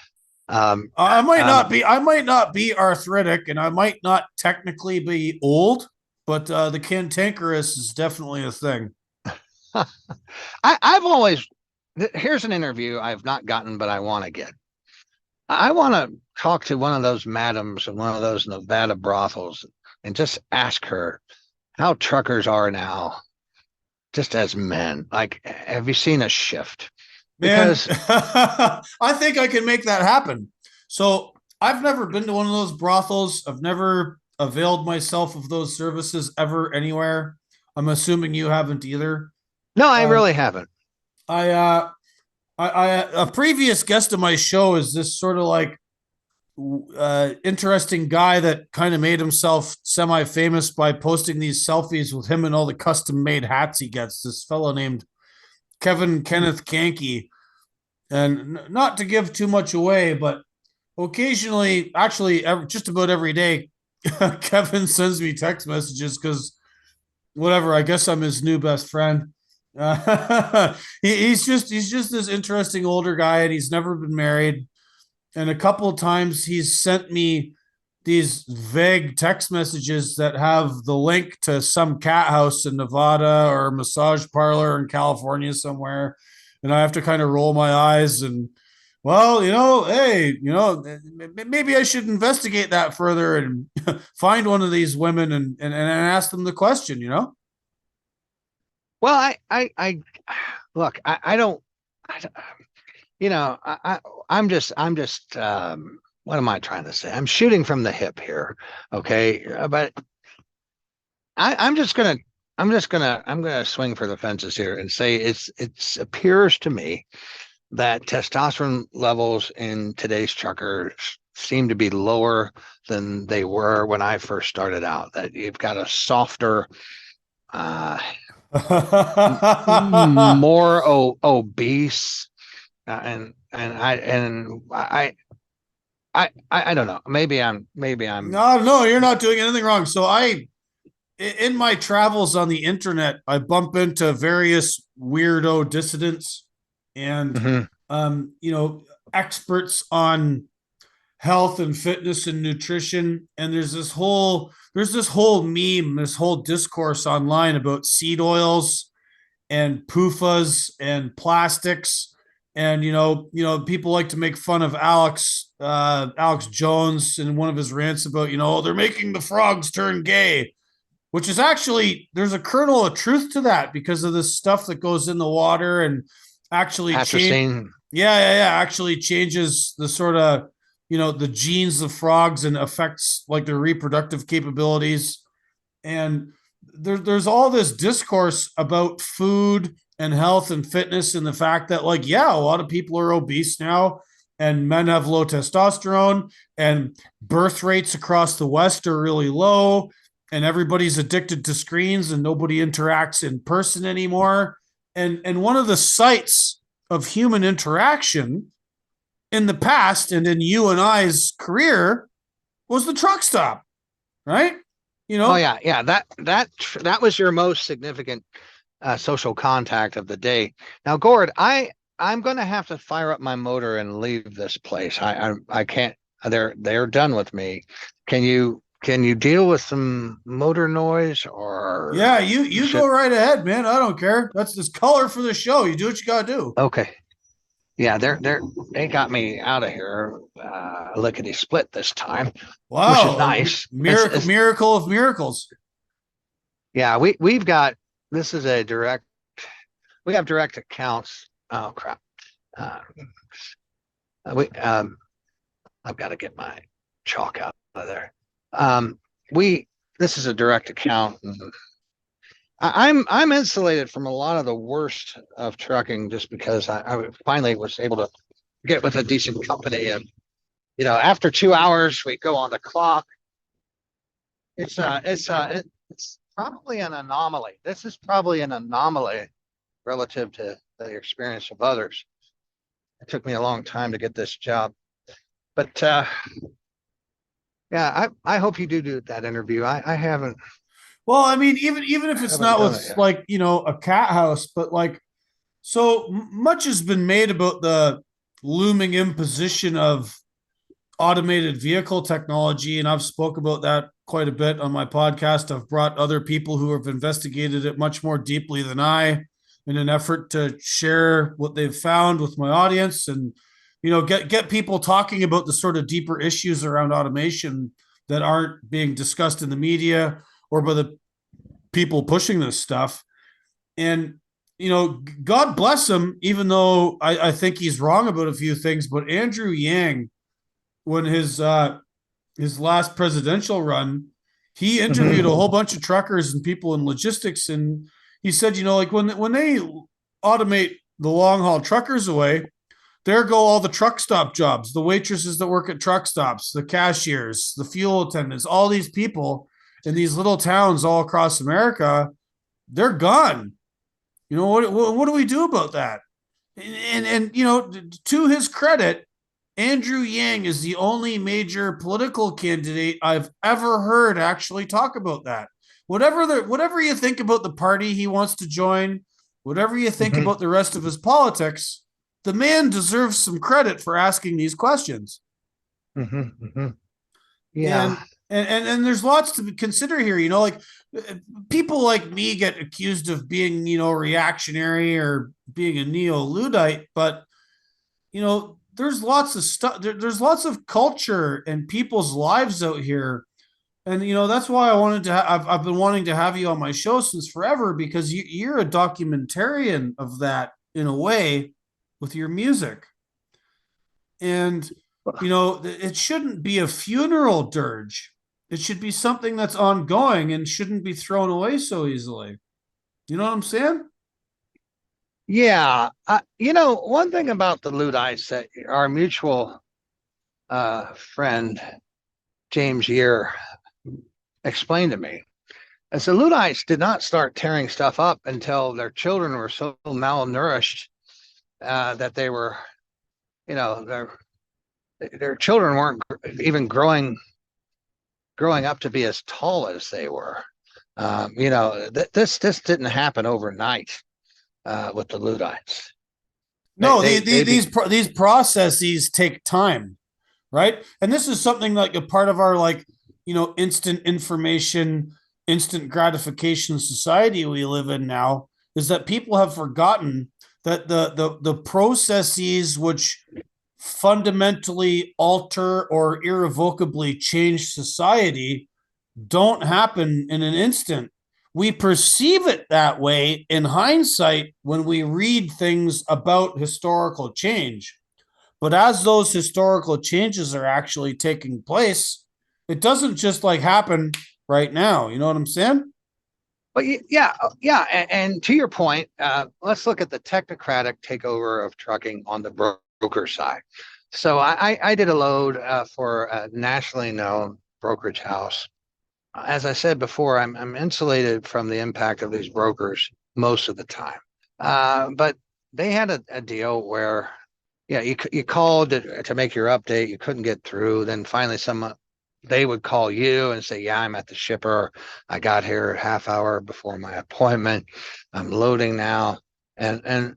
Speaker 2: I might not be arthritic, and I might not technically be old, but the cantankerous is definitely a thing.
Speaker 3: I've always, here's an interview I've not gotten, but I want to get. I want to talk to one of those madams in one of those Nevada brothels and just ask her how truckers are now, just as men. Like, have you seen a shift?
Speaker 2: Man,
Speaker 3: Because
Speaker 2: I think I can make that happen. So I've never been to one of those brothels. I've never availed myself of those services ever anywhere. I'm assuming you haven't either.
Speaker 3: no, I
Speaker 2: Um,
Speaker 3: really haven't.
Speaker 2: I a previous guest of my show is this sort of like interesting guy that kind of made himself semi-famous by posting these selfies with him and all the custom-made hats he gets. This fellow named Kevin Kenneth Kanke. And not to give too much away, but occasionally, actually, just about every day, Kevin sends me text messages because whatever. I guess I'm his new best friend. He's just this interesting older guy, and he's never been married. And a couple of times he's sent me these vague text messages that have the link to some cat house in Nevada or a massage parlor in California somewhere. And I have to kind of roll my eyes and, well, you know, hey, you know, maybe I should investigate that further and find one of these women and ask them the question, you know?
Speaker 3: Well, I look, I don't, you know, I'm just, what am I trying to say? I'm shooting from the hip here. Okay. But I'm gonna swing for the fences here and say it appears to me that testosterone levels in today's truckers seem to be lower than they were when I first started out. That you've got a softer, uh, more obese, I don't know. Maybe I'm.
Speaker 2: No, you're not doing anything wrong. So in my travels on the internet, I bump into various weirdo dissidents and,
Speaker 3: Mhm.
Speaker 2: you know, experts on health and fitness and nutrition. And there's this whole meme, this whole discourse online about seed oils and PUFAs and plastics. And people like to make fun of Alex Jones in one of his rants about, they're making the frogs turn gay, which is actually, there's a kernel of truth to that because of the stuff that goes in the water and actually change.
Speaker 3: Atrazine.
Speaker 2: Yeah. Actually changes the sort of, the genes of frogs and affects like their reproductive capabilities. And there's all this discourse about food and health and fitness, and the fact that, like, yeah, a lot of people are obese now, and men have low testosterone, and birth rates across the West are really low, and everybody's addicted to screens and nobody interacts in person anymore. And one of the sites of human interaction in the past and in you and I's career was the truck stop, right?
Speaker 3: Oh yeah. That was your most significant social contact of the day. Now, Gord, I'm going to have to fire up my motor and leave this place. I can't. They're done with me. Can you deal with some motor noise or?
Speaker 2: Yeah, you go right ahead, man. I don't care. That's this color for the show. You do what you gotta do.
Speaker 3: Okay. Yeah, they got me out of here lickety split this time, which is
Speaker 2: Wow,
Speaker 3: nice.
Speaker 2: miracle of miracles.
Speaker 3: Yeah, we've got this is a direct. We have direct accounts. Oh crap. We I've got to get my chalk out of there. This is a direct account. I'm insulated from a lot of the worst of trucking just because I finally was able to get with a decent company, and after 2 hours we go on the clock. It's probably an anomaly. This is probably an anomaly relative to the experience of others. It took me a long time to get this job, but yeah, I hope you do that interview. I haven't.
Speaker 2: Well, I mean, even if it's not with like a cat house, but like, so much has been made about the looming imposition of automated vehicle technology, and I've spoke about that quite a bit on my podcast. I've brought other people who have investigated it much more deeply than I, in an effort to share what they've found with my audience, and get people talking about the sort of deeper issues around automation that aren't being discussed in the media or by the people pushing this stuff. And God bless him, even though I think he's wrong about a few things. But Andrew Yang, when his last presidential run, he interviewed a whole bunch of truckers and people in logistics, and he said, like when they automate the long haul truckers away, there go all the truck stop jobs, the waitresses that work at truck stops, the cashiers, the fuel attendants, all these people in these little towns all across America, they're gone. What do we do about that? And to his credit, Andrew Yang is the only major political candidate I've ever heard actually talk about that. Whatever you think about the party he wants to join, whatever you think about the rest of his politics, the man deserves some credit for asking these questions.
Speaker 3: Yeah.
Speaker 2: And there's lots to consider here. Like people like me get accused of being, reactionary or being a neo-Luddite, but there's lots of stuff. There's lots of culture and people's lives out here, and that's why I wanted to. I've been wanting to have you on my show since forever, because you're a documentarian of that in a way with your music, and it shouldn't be a funeral dirge. It should be something that's ongoing and shouldn't be thrown away so easily. You know what I'm saying?
Speaker 3: Yeah. One thing about the Luddites that our mutual friend, James Year, explained to me is the Luddites did not start tearing stuff up until their children were so malnourished that they were, their children weren't even growing up to be as tall as they were. This didn't happen overnight with the Luddites.
Speaker 2: No, these processes take time, right? And this is something like a part of our instant information, instant gratification society we live in now, is that people have forgotten that the processes which fundamentally alter or irrevocably change society don't happen in an instant. We perceive it that way in hindsight when we read things about historical change. But as those historical changes are actually taking place, it doesn't just like happen right now. You know what I'm saying?
Speaker 3: But yeah, yeah. And to your point, let's look at the technocratic takeover of trucking on the broker side. So I did a load for a nationally known brokerage house. As I said before, I'm insulated from the impact of these brokers most of the time. But they had a deal where, yeah, you called to make your update, you couldn't get through. Then finally, they would call you and say, "Yeah, I'm at the shipper. I got here a half hour before my appointment. I'm loading now." And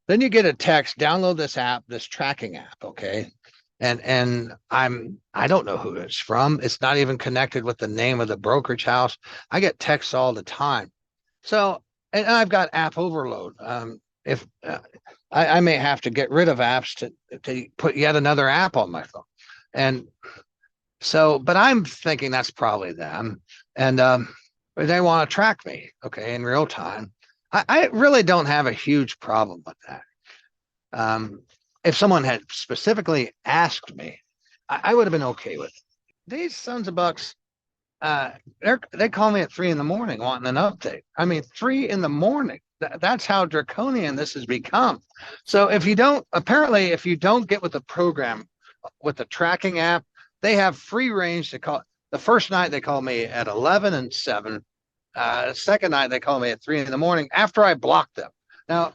Speaker 3: then you get a text, download this app, this tracking app, okay? And I don't know who it's from. It's not even connected with the name of the brokerage house. I get texts all the time. So, and I've got app overload. If I may have to get rid of apps to put yet another app on my phone. And so, but I'm thinking that's probably them. And they want to track me, okay, in real time. I really don't have a huge problem with that. If someone had specifically asked me, I would have been okay with it. These sons of bucks, they call me at 3 a.m. wanting an update. I mean, 3 a.m. That's how draconian this has become. So if you don't get with the program, with the tracking app, they have free range to call. The first night they called me at 11 and 7. Second night they called me at 3 a.m. after I blocked them. Now,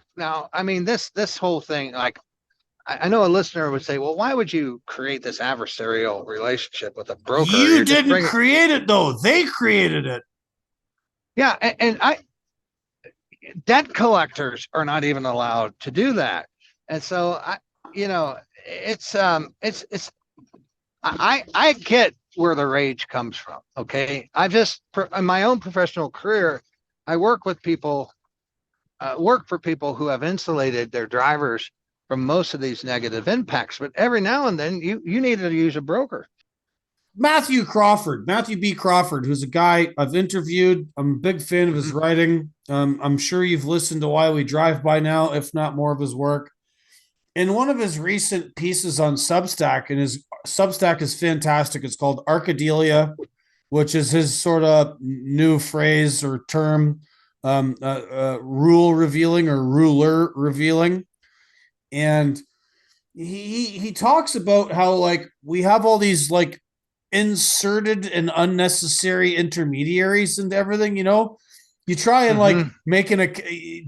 Speaker 3: I mean, this whole thing, like, I know a listener would say, well, why would you create this adversarial relationship with a broker?
Speaker 2: You didn't create it, though. They created it.
Speaker 3: Yeah, and debt collectors are not even allowed to do that. And so I get where the rage comes from. Okay. In my own professional career, I work for people who have insulated their drivers from most of these negative impacts. But every now and then you need to use a broker.
Speaker 2: Matthew B. Crawford, who's a guy I've interviewed. I'm a big fan of his writing. I'm sure you've listened to Why We Drive by now, if not more of his work. In one of his recent pieces on Substack, and his Substack is fantastic. It's called Arcadelia, which is his sort of new phrase or term, rule revealing or ruler revealing. And he talks about how, like, we have all these like inserted and unnecessary intermediaries into everything. You try and like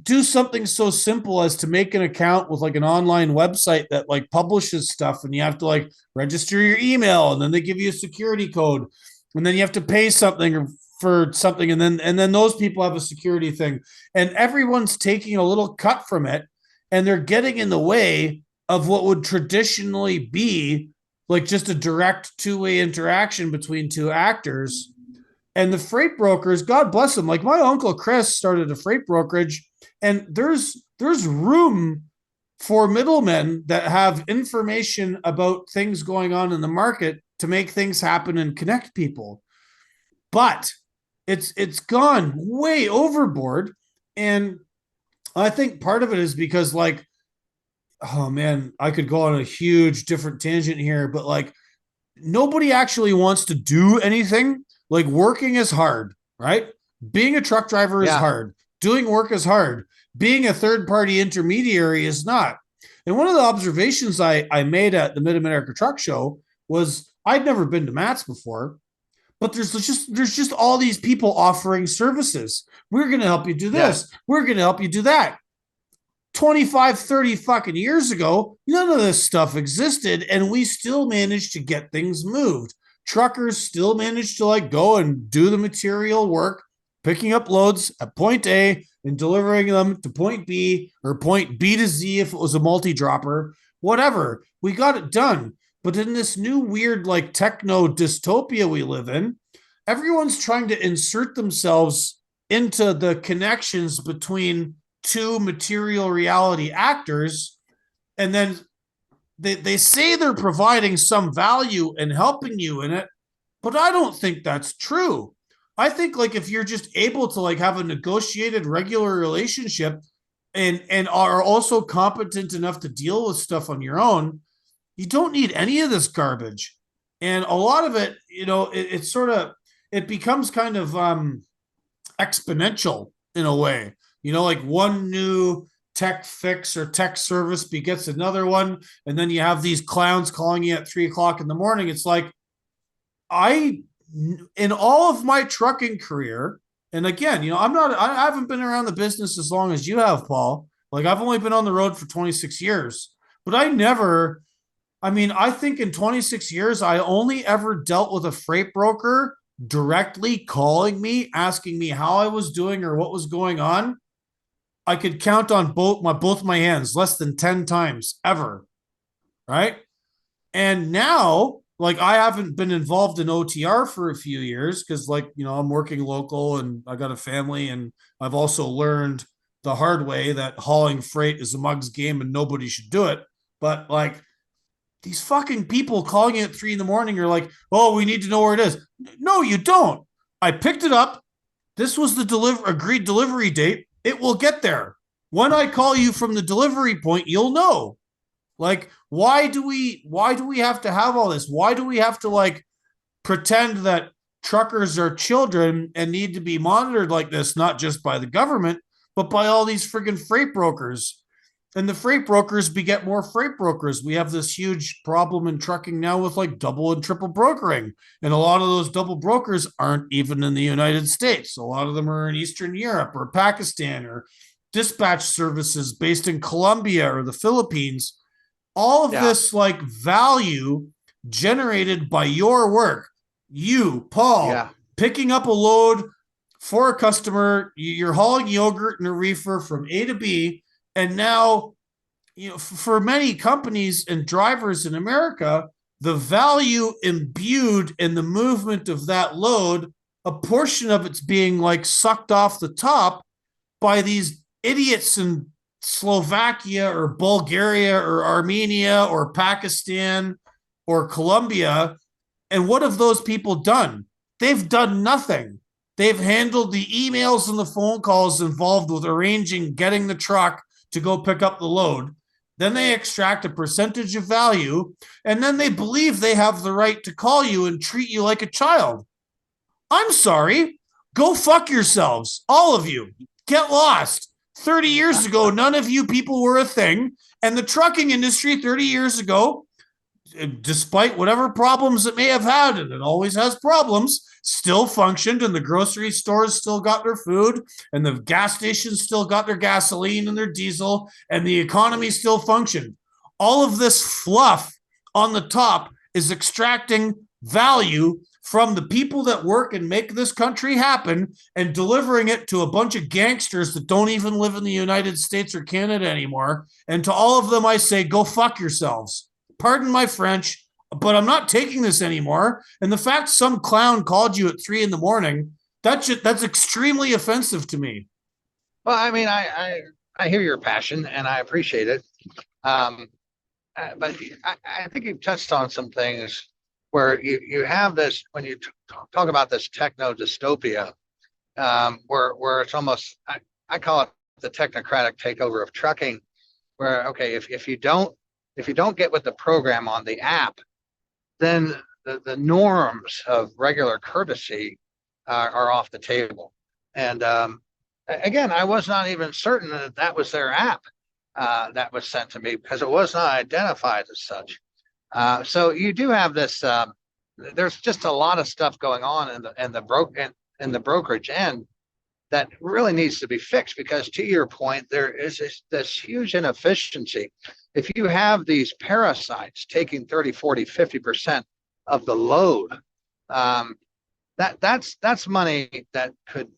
Speaker 2: do something so simple as to make an account with like an online website that like publishes stuff, and you have to like register your email, and then they give you a security code, and then you have to pay something for something, and then those people have a security thing, and everyone's taking a little cut from it, and they're getting in the way of what would traditionally be like just a direct two-way interaction between two actors. And the freight brokers, God bless them. Like, my uncle Chris started a freight brokerage, and there's room for middlemen that have information about things going on in the market to make things happen and connect people. But it's gone way overboard. And I think part of it is because, like, oh man, I could go on a huge different tangent here, but like, nobody actually wants to do anything. Like, working is hard, right? Being a truck driver is hard. Doing work is hard. Being a third-party intermediary is not. And one of the observations I made at the Mid-America Truck Show was I'd never been to Matt's before, but there's just all these people offering services. We're going to help you do this. Yeah. We're going to help you do that. 25, 30 fucking years ago, none of this stuff existed, and we still managed to get things moved. Truckers still managed to like go and do the material work, picking up loads at point A and delivering them to point B, or point B to Z if it was a multi-dropper, whatever. We got it done. But in this new weird like techno dystopia we live in, everyone's trying to insert themselves into the connections between two material reality actors, and then they say they're providing some value and helping you in it, but I don't think that's true. I think like if you're just able to like have a negotiated regular relationship, and are also competent enough to deal with stuff on your own, you don't need any of this garbage. And a lot of it, it's sort of, it becomes kind of exponential in a way. Like one new tech fix or tech service begets another one, and then you have these clowns calling you at 3 o'clock in the morning. It's like, in all of my trucking career, and again, I haven't been around the business as long as you have, Paul. Like, I've only been on the road for 26 years, but I think in 26 years, I only ever dealt with a freight broker directly calling me, asking me how I was doing or what was going on. I could count on both my hands, less than 10 times ever. Right. And now, like, I haven't been involved in OTR for a few years because, like, I'm working local and I got a family, and I've also learned the hard way that hauling freight is a mug's game and nobody should do it. But, like, these fucking people calling you at 3 in the morning are like, oh, we need to know where it is. No, you don't. I picked it up. This was the agreed delivery date. It will get there. When I call you from the delivery point, you'll know. Like, why do we have to have all this? Why do we have to, like, pretend that truckers are children and need to be monitored like this, not just by the government, but by all these friggin' freight brokers? And the freight brokers beget more freight brokers. We have this huge problem in trucking now with, like, double and triple brokering. And a lot of those double brokers aren't even in the United States. A lot of them are in Eastern Europe or Pakistan, or dispatch services based in Colombia or the Philippines. All of this, like, value generated by your work, you, Paul, picking up a load for a customer, you're hauling yogurt and a reefer from A to B. And now, for many companies and drivers in America, the value imbued in the movement of that load, a portion of it's being, like, sucked off the top by these idiots in Slovakia or Bulgaria or Armenia or Pakistan or Colombia. And what have those people done? They've done nothing. They've handled the emails and the phone calls involved with arranging getting the truck to go pick up the load. Then they extract a percentage of value, and then they believe they have the right to call you and treat you like a child. I'm sorry. Go fuck yourselves, all of you. Get lost. 30 years ago, none of you people were a thing. And the trucking industry 30 years ago, despite whatever problems it may have had, and it always has problems, still functioned, and the grocery stores still got their food, and the gas stations still got their gasoline and their diesel, and the economy still functioned. All of this fluff on the top is extracting value from the people that work and make this country happen and delivering it to a bunch of gangsters that don't even live in the United States or Canada anymore. And to all of them, I say, go fuck yourselves. Pardon my French, but I'm not taking this anymore. And the fact some clown called you at 3 in the morning, that's extremely offensive to me.
Speaker 3: Well, I mean, I hear your passion and I appreciate it. But I think you've touched on some things where you have this, when you talk about this techno dystopia, where it's almost, I call it the technocratic takeover of trucking, where, okay, if you don't get with the program on the app, then the norms of regular courtesy are off the table. And again, I was not even certain that was their app that was sent to me, because it was not identified as such. So you do have this. There's just a lot of stuff going on in the brokerage end that really needs to be fixed, because, to your point, there is this huge inefficiency. If you have these parasites taking 30, 40, 50% of the load, that's money that could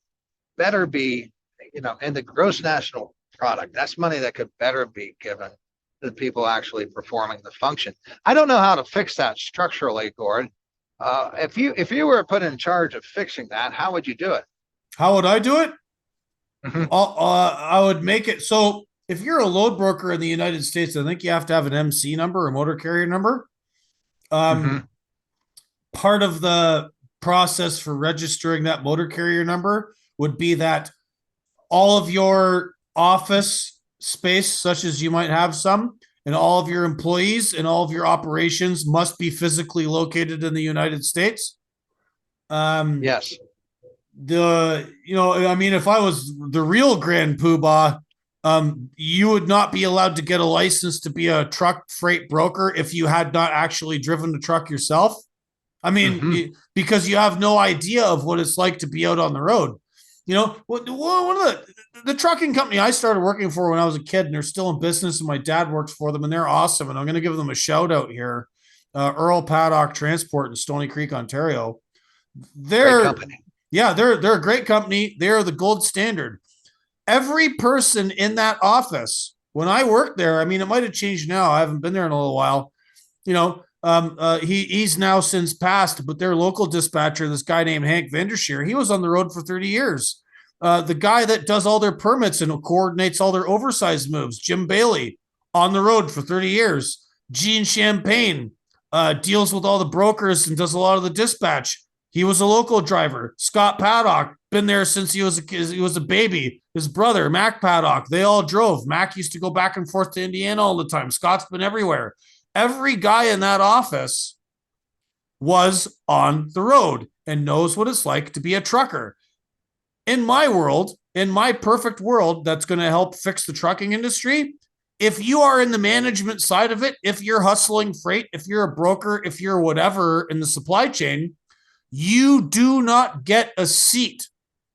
Speaker 3: better be, in the gross national product, that's money that could better be given to the people actually performing the function. I don't know how to fix that structurally, Gord. If you were put in charge of fixing that, how would you do it?
Speaker 2: How would I do it?
Speaker 3: Mm-hmm.
Speaker 2: I would make it so, if you're a load broker in the United States, I think you have to have an MC number, a motor carrier number. Part of the process for registering that motor carrier number would be that all of your office space, such as you might have some, and all of your employees and all of your operations must be physically located in the United States.
Speaker 3: Yes.
Speaker 2: I mean, if I was the real Grand Poobah, you would not be allowed to get a license to be a truck freight broker if you had not actually driven the truck yourself. I mean,
Speaker 3: Hmm.
Speaker 2: because you have no idea of what it's like to be out on the road. One of the trucking company I started working for when I was a kid, and they're still in business, and my dad works for them, and they're awesome. And I'm going to give them a shout out here. Earl Paddock Transport in Stony Creek, Ontario.
Speaker 3: Great
Speaker 2: They're
Speaker 3: company.
Speaker 2: Yeah, they're a great company. They're the gold standard. Every person in that office, when I worked there, I mean, it might have changed now. I haven't been there in a little while. He's now since passed, but their local dispatcher, this guy named Hank Vandersheer, he was on the road for 30 years. The guy that does all their permits and coordinates all their oversized moves, Jim Bailey, on the road for 30 years. Gene Champagne deals with all the brokers and does a lot of the dispatch. He was a local driver. Scott Paddock, been there since he was a baby. His brother, Mac Paddock, they all drove. Mac used to go back and forth to Indiana all the time. Scott's been everywhere. Every guy in that office was on the road and knows what it's like to be a trucker. In my world, in my perfect world, that's going to help fix the trucking industry. If you are in the management side of it, if you're hustling freight, if you're a broker, if you're whatever in the supply chain, you do not get a seat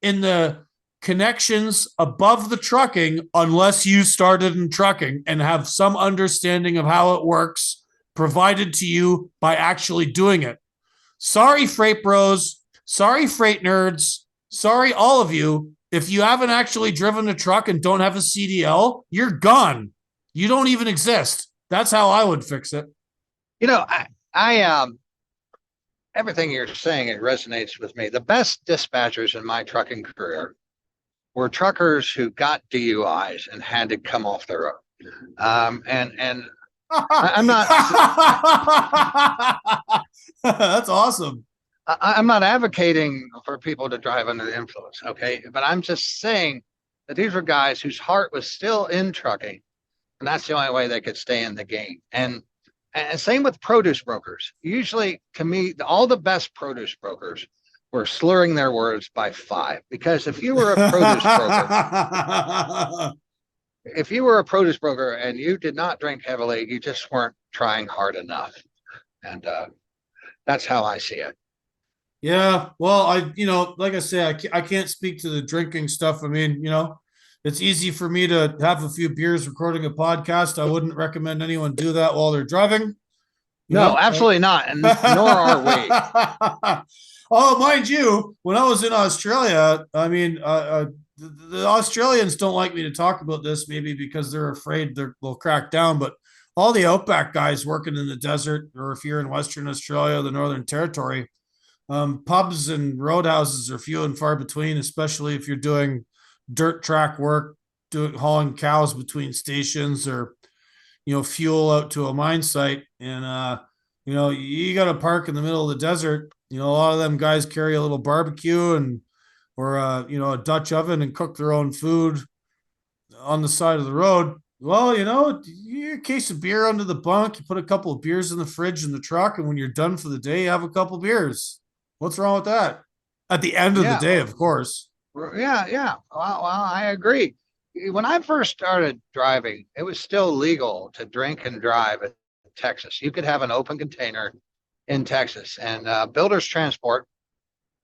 Speaker 2: in the connections above the trucking unless you started in trucking and have some understanding of how it works provided to you by actually doing it. Sorry, freight bros. Sorry, freight nerds. Sorry, all of you. If you haven't actually driven a truck and don't have a CDL, you're gone. You don't even exist. That's how I would fix it.
Speaker 3: I everything you're saying, it resonates with me. The best dispatchers in my trucking career were truckers who got DUIs and had to come off the road. And I'm not
Speaker 2: That's awesome.
Speaker 3: I'm not advocating for people to drive under the influence, okay? But I'm just saying that these were guys whose heart was still in trucking, and that's the only way they could stay in the game. And same with produce brokers. Usually, to me, all the best produce brokers were slurring their words by 5. Because if you were a produce broker, and you did not drink heavily, you just weren't trying hard enough. And that's how I see it.
Speaker 2: Yeah, well, like I say, I can't speak to the drinking stuff. I mean, it's easy for me to have a few beers recording a podcast. I wouldn't recommend anyone do that while they're driving.
Speaker 3: No, absolutely not, and nor are we.
Speaker 2: Oh, mind you, when I was in Australia, I mean, the Australians don't like me to talk about this, maybe because they're afraid they'll crack down. But all the outback guys working in the desert, or if you're in Western Australia, the Northern Territory, pubs and roadhouses are few and far between, especially if you're doing dirt track work, hauling cows between stations, or fuel out to a mine site. And you got to park in the middle of the desert. A lot of them guys carry a little barbecue or a Dutch oven and cook their own food on the side of the road. Well, you a case of beer under the bunk, you put a couple of beers in the fridge in the truck, and when you're done for the day, you have a couple of beers. What's wrong with that? At the end of the day, of course.
Speaker 3: Yeah. Well, I agree. When I first started driving, it was still legal to drink and drive in Texas. You could have an open container in Texas, and Builders Transport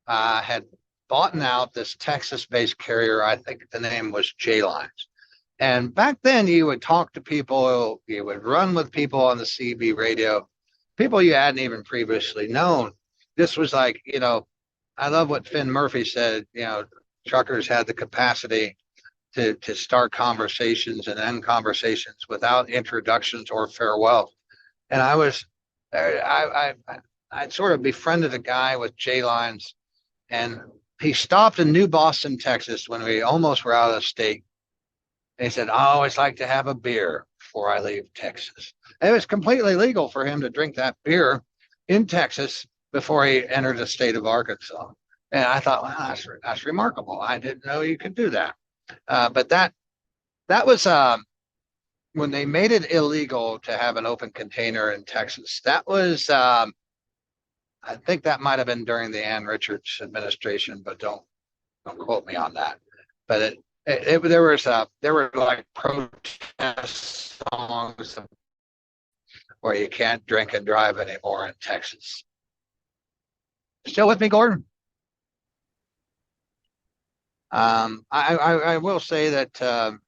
Speaker 3: had bought out this Texas-based carrier. I think the name was J-Lines. And back then, you would talk to people, you would run with people on the CB radio, people you hadn't even previously known. This was like, I love what Finn Murphy said, truckers had the capacity to start conversations and end conversations without introductions or farewell. And I sort of befriended a guy with J-Lines, and he stopped in New Boston, Texas when we almost were out of state. And he said, I always like to have a beer before I leave Texas. And it was completely legal for him to drink that beer in Texas before he entered the state of Arkansas. And I thought, well, that's remarkable. I didn't know you could do that. But that was when they made it illegal to have an open container in Texas, that was I think that might have been during the Ann Richards administration, but don't quote me on that. But there were like protest songs where you can't drink and drive anymore in Texas. Still with me, Gordon? I will say that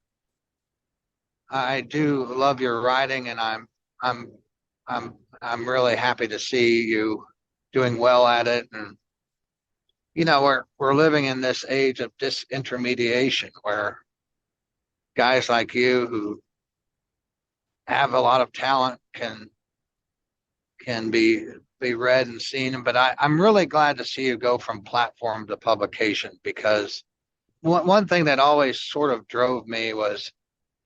Speaker 3: I do love your writing, and I'm I'm really happy to see you doing well at it. And we're living in this age of disintermediation where guys like you who have a lot of talent can be read and seen. But I'm really glad to see you go from platform to publication, because one thing that always sort of drove me was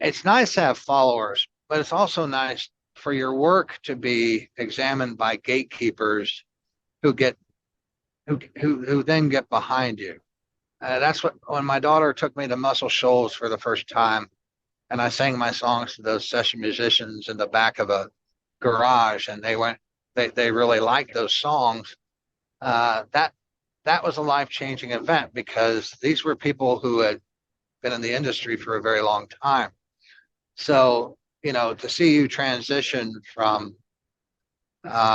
Speaker 3: it's nice to have followers, but it's also nice for your work to be examined by gatekeepers who get who then get behind you. That's what when my daughter took me to Muscle Shoals for the first time, and I sang my songs to those session musicians in the back of a garage, and they really liked those songs. That was a life-changing event, because these were people who had been in the industry for a very long time. So, to see you transition from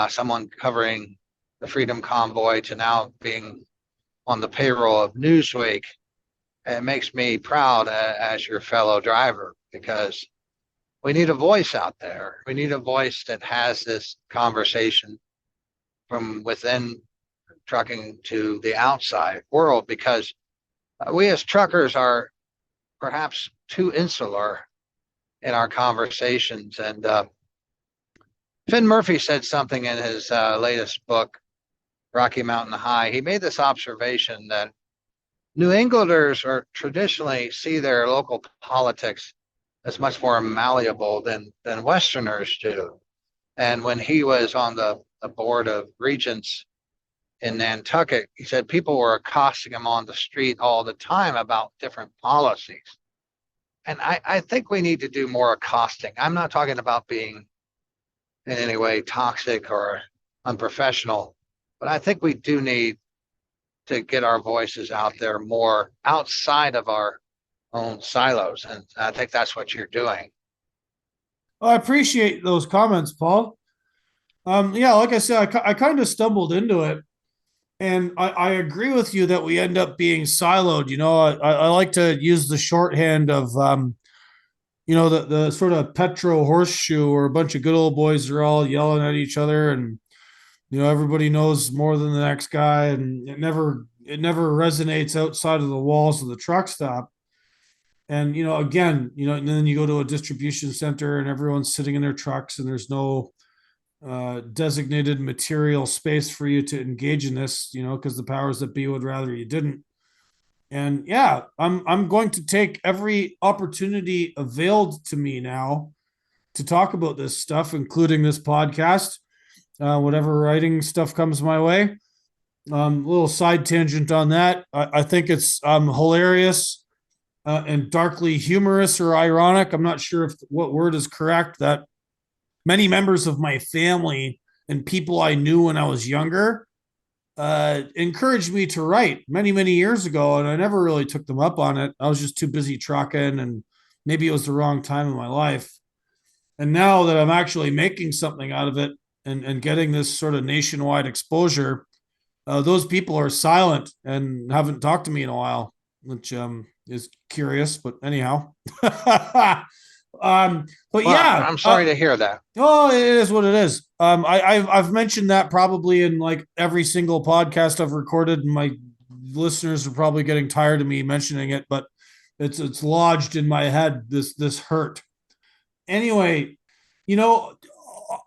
Speaker 3: someone covering the Freedom Convoy to now being on the payroll of Newsweek, it makes me proud as your fellow driver, because we need a voice out there. We need a voice that has this conversation from within trucking to the outside world, because we as truckers are perhaps too insular in our conversations. And Finn Murphy said something in his latest book, Rocky Mountain High. He made this observation that New Englanders are traditionally see their local politics as much more malleable than Westerners do. And when he was on the board of regents in Nantucket, he said people were accosting him on the street all the time about different policies. And I think we need to do more accosting. I'm not talking about being in any way toxic or unprofessional, but I think we do need to get our voices out there more outside of our own silos. And I think that's what you're doing.
Speaker 2: Well, I appreciate those comments, Paul. Yeah, like I said, I kind of stumbled into it. And I agree with you that we end up being siloed. I like to use the shorthand of, the sort of petro horseshoe, where a bunch of good old boys are all yelling at each other, and everybody knows more than the next guy, and it never resonates outside of the walls of the truck stop. And again, and then you go to a distribution center and everyone's sitting in their trucks, and there's no designated material space for you to engage in this, because the powers that be would rather you didn't. And yeah, I'm going to take every opportunity availed to me now to talk about this stuff, including this podcast, whatever writing stuff comes my way. A little side tangent on that. I think it's hilarious and darkly humorous or ironic. I'm not sure if what word is correct, that many members of my family and people I knew when I was younger encouraged me to write many, many years ago, and I never really took them up on it. I was just too busy trucking, and maybe it was the wrong time in my life. And now that I'm actually making something out of it and getting this sort of nationwide exposure, those people are silent and haven't talked to me in a while, which is curious, but anyhow. But well, yeah,
Speaker 3: I'm sorry to hear that.
Speaker 2: Oh, it is what it is. I've mentioned that probably in like every single podcast I've recorded, and my listeners are probably getting tired of me mentioning it, but it's lodged in my head, this hurt. Anyway, on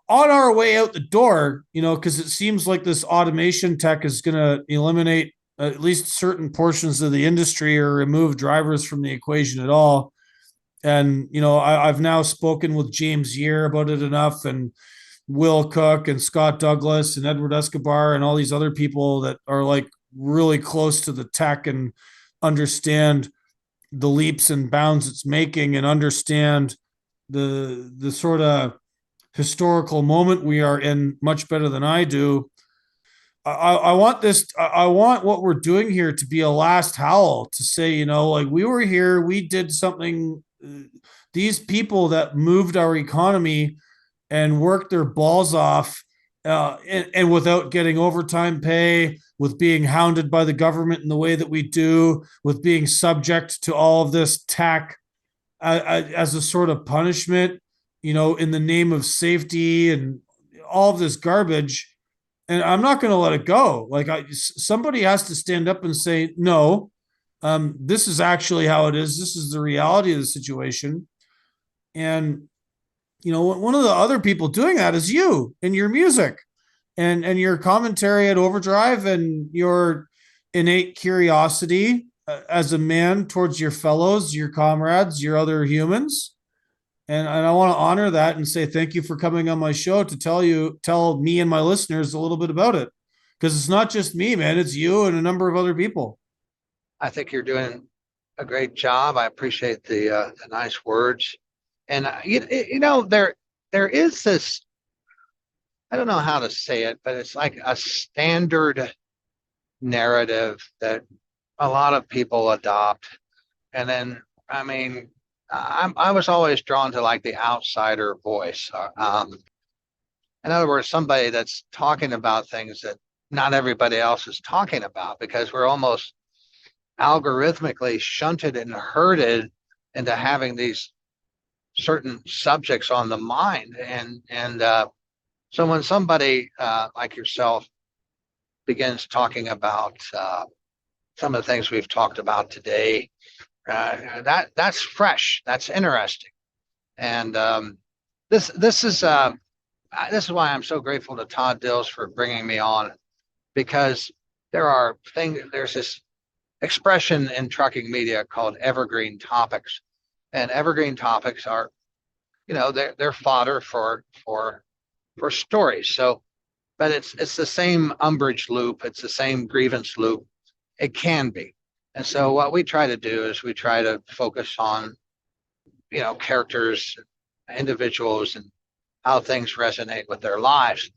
Speaker 2: our way out the door, because it seems like this automation tech is going to eliminate at least certain portions of the industry or remove drivers from the equation at all. And, I've now spoken with James Year about it enough, and Will Cook and Scott Douglas and Edward Escobar and all these other people that are like really close to the tech and understand the leaps and bounds it's making, and understand the sort of historical moment we are in much better than I do. I want this. I want what we're doing here to be a last howl to say, like we were here, we did something. These people that moved our economy and worked their balls off, and without getting overtime pay, with being hounded by the government in the way that we do, with being subject to all of this tech as a sort of punishment, in the name of safety and all of this garbage. And I'm not going to let it go. Like somebody has to stand up and say, no, this is actually how it is. This is the reality of the situation. And, one of the other people doing that is you and your music and your commentary at Overdrive and your innate curiosity as a man towards your fellows, your comrades, your other humans. And I want to honor that and say thank you for coming on my show to tell me and my listeners a little bit about it. Because it's not just me, man. It's you and a number of other people.
Speaker 3: I think you're doing a great job. I appreciate the nice words. And there is this, I don't know how to say it, but it's like a standard narrative that a lot of people adopt. And then, I mean, I was always drawn to like the outsider voice. In other words, somebody that's talking about things that not everybody else is talking about, because we're almost algorithmically shunted and herded into having these certain subjects on the mind. And so when somebody like yourself begins talking about some of the things we've talked about today, that's fresh, that's interesting. And this is why I'm so grateful to Todd Dills for bringing me on, because there's this expression in trucking media called evergreen topics, and evergreen topics are, they're fodder for stories. So, but it's the same umbrage loop, it's the same grievance loop. It can be. And so what we try to do is we try to focus on, characters, individuals, and how things resonate with their lives.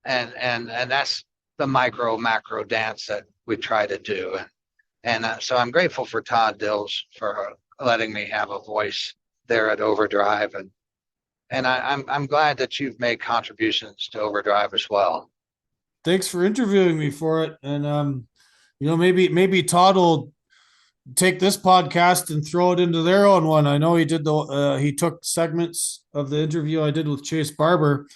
Speaker 3: And that's the micro macro dance that we try to do. And so I'm grateful for Todd Dills for letting me have a voice there at Overdrive. And I'm glad that you've made contributions to Overdrive as well.
Speaker 2: Thanks for interviewing me for it. And maybe Todd will take this podcast and throw it into their own one. I know he did he took segments of the interview I did with Chase Barber.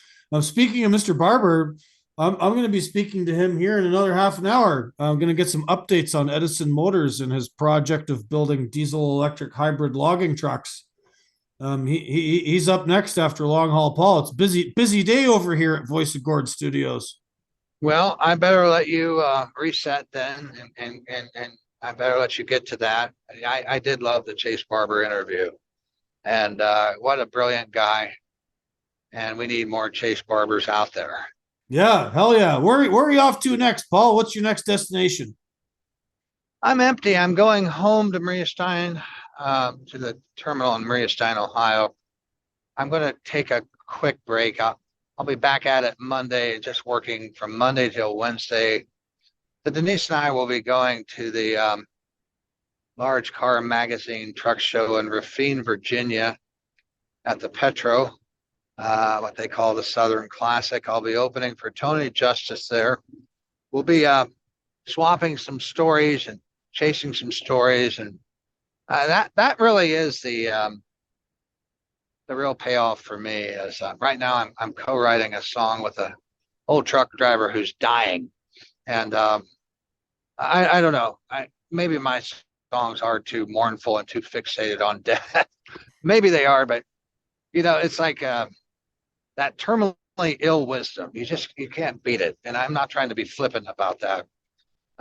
Speaker 2: Speaking of Mr. Barber, I'm going to be speaking to him here in another half an hour. I'm going to get some updates on Edison Motors and his project of building diesel electric hybrid logging trucks. He's up next after Long Haul Paul. It's busy day over here at Voice of Gord Studios.
Speaker 3: Well, I better let you reset then, and I better let you get to that. I did love the Chase Barber interview, and what a brilliant guy. And we need more Chase Barbers out there.
Speaker 2: Yeah, hell yeah. Where are you off to next, Paul? What's your next destination?
Speaker 3: I'm empty. I'm going home to Maria Stein, to the terminal in Maria Stein, Ohio. I'm going to take a quick break. I'll be back at it Monday, just working from Monday till Wednesday. But Denise and I will be going to the large car magazine truck show in Rafine, Virginia, at the Petro, what they call the Southern Classic. I'll be opening for Tony Justice there. We'll be swapping some stories and chasing some stories, and that really is the real payoff for me. Is right now I'm co-writing a song with an old truck driver who's dying, and I don't know. Maybe my songs are too mournful and too fixated on death. Maybe they are, but it's like that terminally ill wisdom. You can't beat it. And I'm not trying to be flippant about that.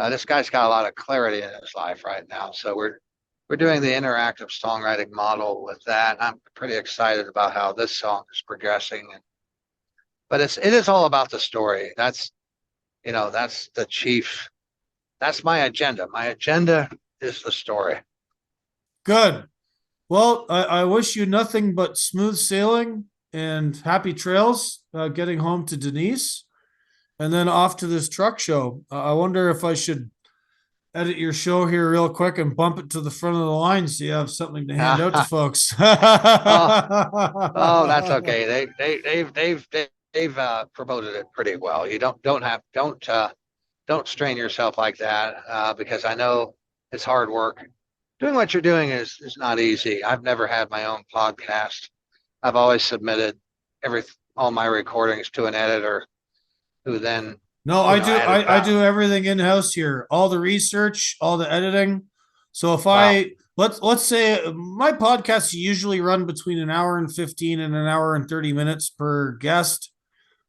Speaker 3: This guy's got a lot of clarity in his life right now. So we're doing the interactive songwriting model with that. I'm pretty excited about how this song is progressing. But it is all about the story. That's the chief. That's my agenda. My agenda is the story.
Speaker 2: Good. Well, I wish you nothing but smooth sailing and happy trails getting home to Denise and then off to this truck show. I wonder if I should edit your show here real quick and bump it to the front of the line so you have something to hand out to folks.
Speaker 3: Oh, oh, that's okay. They've promoted it pretty well. You don't strain yourself like that because I know it's hard work. Doing what you're doing is not easy. I've never had my own podcast. I've always submitted every all my recordings to an editor who then
Speaker 2: No,
Speaker 3: added
Speaker 2: I
Speaker 3: value.
Speaker 2: do everything in house here. All the research, all the editing. So if
Speaker 3: Wow.
Speaker 2: I let's say my podcasts usually run between an hour and 15 and an hour and 30 minutes per guest.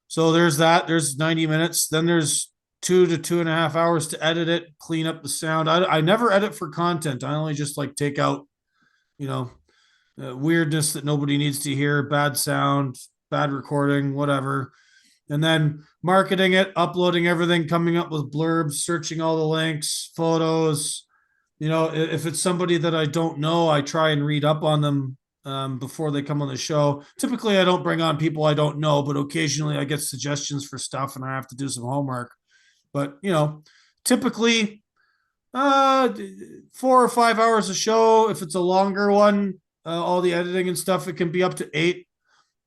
Speaker 2: So there's that. There's 90 minutes. Then there's 2 to 2.5 hours to edit it, clean up the sound. I never edit for content. I only just like take out, you know, weirdness that nobody needs to hear, bad sound, bad recording, whatever. And then marketing it, uploading everything, coming up with blurbs, searching all the links, photos. If it's somebody that I don't know, I try and read up on them before they come on the show. Typically, I don't bring on people I don't know, but occasionally I get suggestions for stuff and I have to do some homework. But, typically 4 or 5 hours a show. If it's a longer one, all the editing and stuff, it can be up to 8.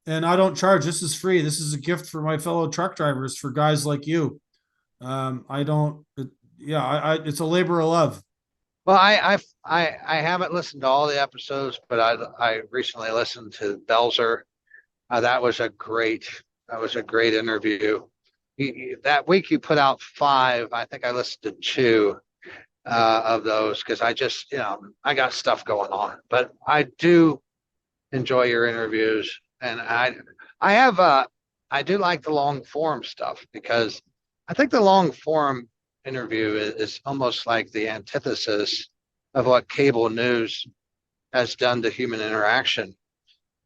Speaker 2: And I don't charge. This is free. This is a gift for my fellow truck drivers, for guys like you. I don't. It's a labor of love.
Speaker 3: Well, I haven't listened to all the episodes, but I recently listened to Belzer. That was a great interview. That week you put out 5. I think I listened to 2 of those because I got stuff going on. But I do enjoy your interviews, and I do like the long form stuff because I think the long form interview is almost like the antithesis of what cable news has done to human interaction.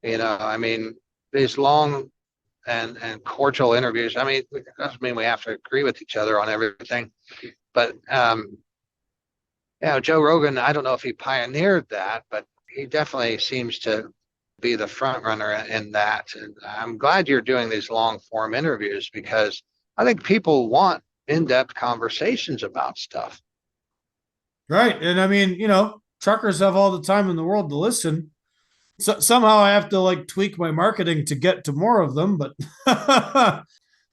Speaker 3: I mean, these long and cordial interviews. I mean, it doesn't mean we have to agree with each other on everything, but Joe Rogan, I don't know if he pioneered that, but he definitely seems to be the front runner in that. And I'm glad you're doing these long form interviews because I think people want in-depth conversations about stuff.
Speaker 2: Right. And I mean, truckers have all the time in the world to listen. So somehow I have to like tweak my marketing to get to more of them, but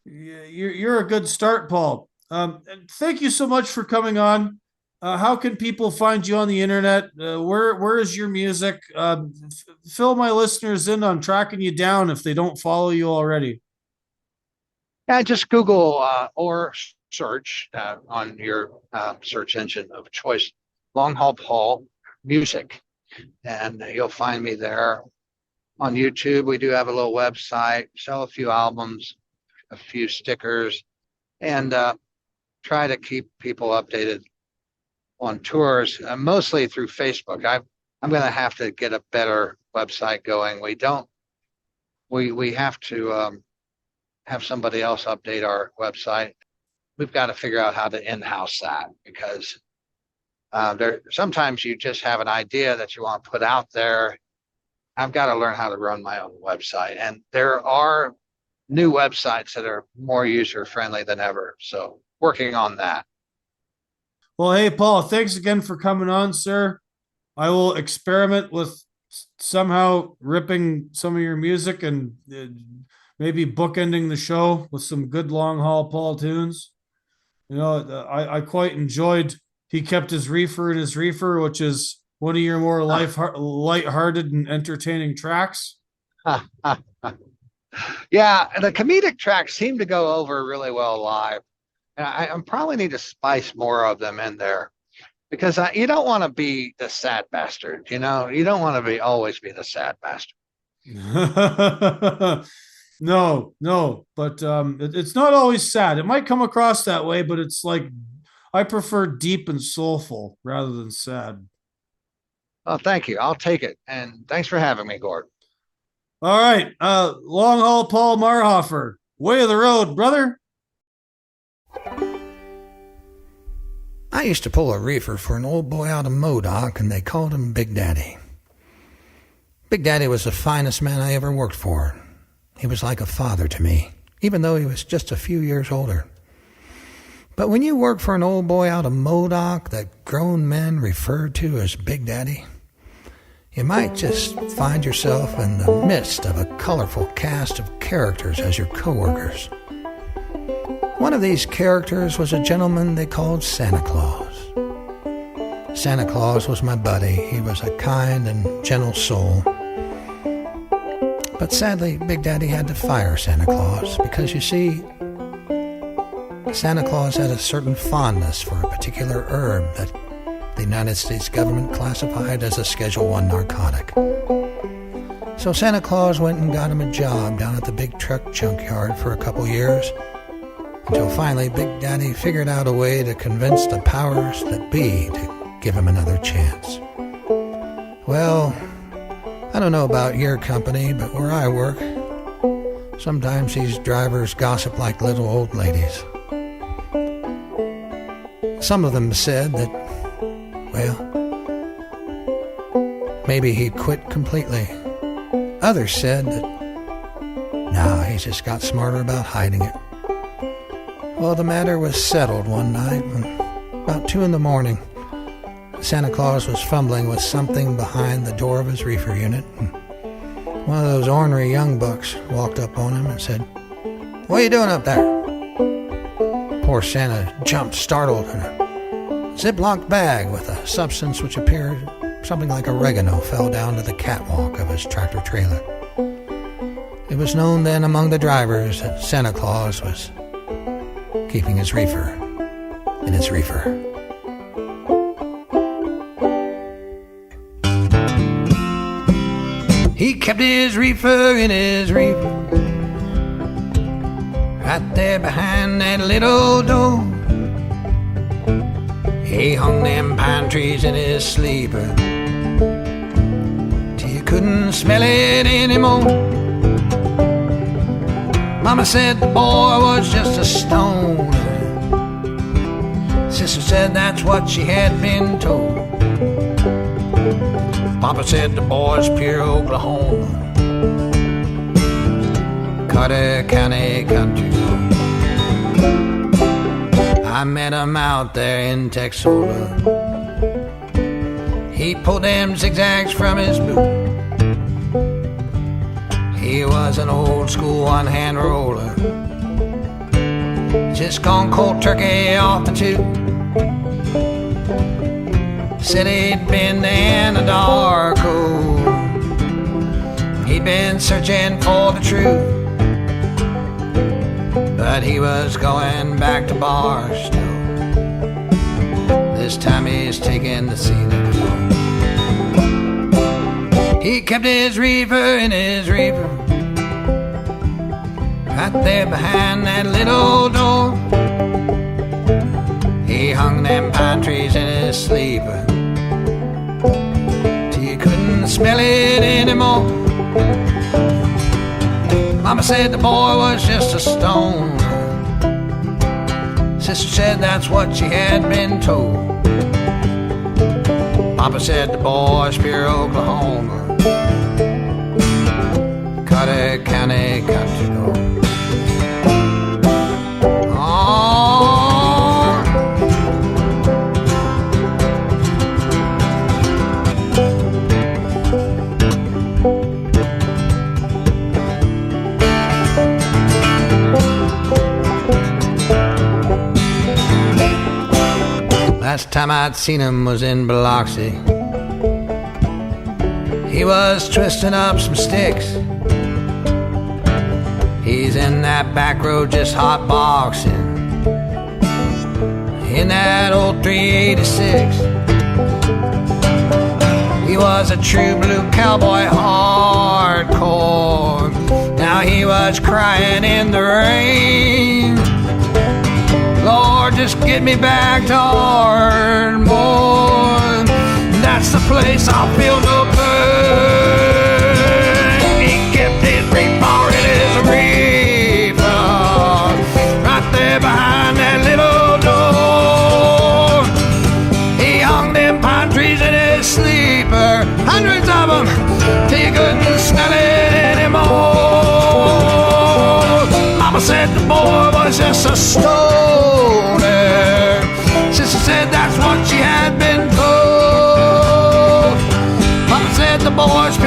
Speaker 2: you're a good start, Paul. And thank you so much for coming on. How can people find you on the internet? Where is your music? Fill my listeners in on tracking you down if they don't follow you already.
Speaker 3: Yeah, just Google or search on your search engine of choice, Long Haul Paul Music, and you'll find me there. On YouTube, we do have a little website, sell a few albums, a few stickers, and try to keep people updated on tours, mostly through Facebook. I'm going to have to get a better website going. We have to have somebody else update our website. We've got to figure out how to in-house that because sometimes you just have an idea that you want to put out there. I've got to learn how to run my own website, and there are new websites that are more user friendly than ever. So working on that.
Speaker 2: Well, hey, Paul, thanks again for coming on, sir. I will experiment with somehow ripping some of your music and maybe bookending the show with some good long haul Paul tunes. I quite enjoyed He Kept His Reefer in His Reefer, which is one of your more light-hearted and entertaining tracks.
Speaker 3: Yeah, the comedic tracks seem to go over really well live. I probably need to spice more of them in there because you don't want to be the sad bastard. You don't want to always be the sad bastard.
Speaker 2: No, but it's not always sad. It might come across that way, but it's like I prefer deep and soulful rather than sad.
Speaker 3: Oh, thank you. I'll take it. And thanks for having me, Gord.
Speaker 2: All right, long haul Paul Marhoefer, way of the road, brother.
Speaker 1: I used to pull a reefer for an old boy out of Modoc, and they called him Big Daddy. Big Daddy was the finest man I ever worked for. He was like a father to me, even though he was just a few years older. But when you work for an old boy out of Modoc that grown men referred to as Big Daddy, you might just find yourself in the midst of a colorful cast of characters as your coworkers. One of these characters was a gentleman they called Santa Claus. Santa Claus was my buddy. He was a kind and gentle soul. But sadly, Big Daddy had to fire Santa Claus because, you see, Santa Claus had a certain fondness for a particular herb that the United States government classified as a Schedule I narcotic. So Santa Claus went and got him a job down at the big truck junkyard for a couple years, until finally Big Daddy figured out a way to convince the powers that be to give him another chance. Well, I don't know about your company, but where I work, sometimes these drivers gossip like little old ladies. Some of them said that, well, maybe he'd quit completely. Others said that, no, he just got smarter about hiding it. Well, the matter was settled one night when, about 2 a.m, Santa Claus was fumbling with something behind the door of his reefer unit, and one of those ornery young bucks walked up on him and said, "What are you doing up there?" Poor Santa jumped, startled, and a Ziploc bag with a substance which appeared something like oregano fell down to the catwalk of his tractor trailer. It was known then among the drivers that Santa Claus was keeping his reefer in his reefer. He kept his reefer in his reefer, right there behind that little door. He hung them pine trees in his sleeper till you couldn't smell it anymore. Mama said the boy was just a stoner. Sister said that's what she had been told. Papa said the boy's pure Oklahoma, Carter County country. I met him out there in Texola. He pulled them zigzags from his boot. He was an old school one-hand roller, just gone cold turkey off the tube. Said he'd been to Anadarko. He'd been searching for the truth, but he was going back to Barstow. This time he's taking the scenic road. He kept his reefer in his reefer, right there behind that little door. He hung them pine trees in his sleeper till you couldn't smell it anymore. Mama said the boy was just a stone. Sister said that's what she had been told. Papa said the boy's pure Oklahoma, Carter County country road. Last time I'd seen him was in Biloxi. He was twisting up some sticks. He's in that back road just hot boxing in that old 386. He was a true blue cowboy, hardcore. Now he was crying in the rain. Lord, just get me back to Ardmore. That's the place I'll feel no pain. He kept his reefer in his reefer, right there behind that little door. He hung them pine trees in his sleeper, hundreds of them, till you couldn't
Speaker 2: said the boy was just a stoner. Sister said that's what she had been told. Papa said the boy's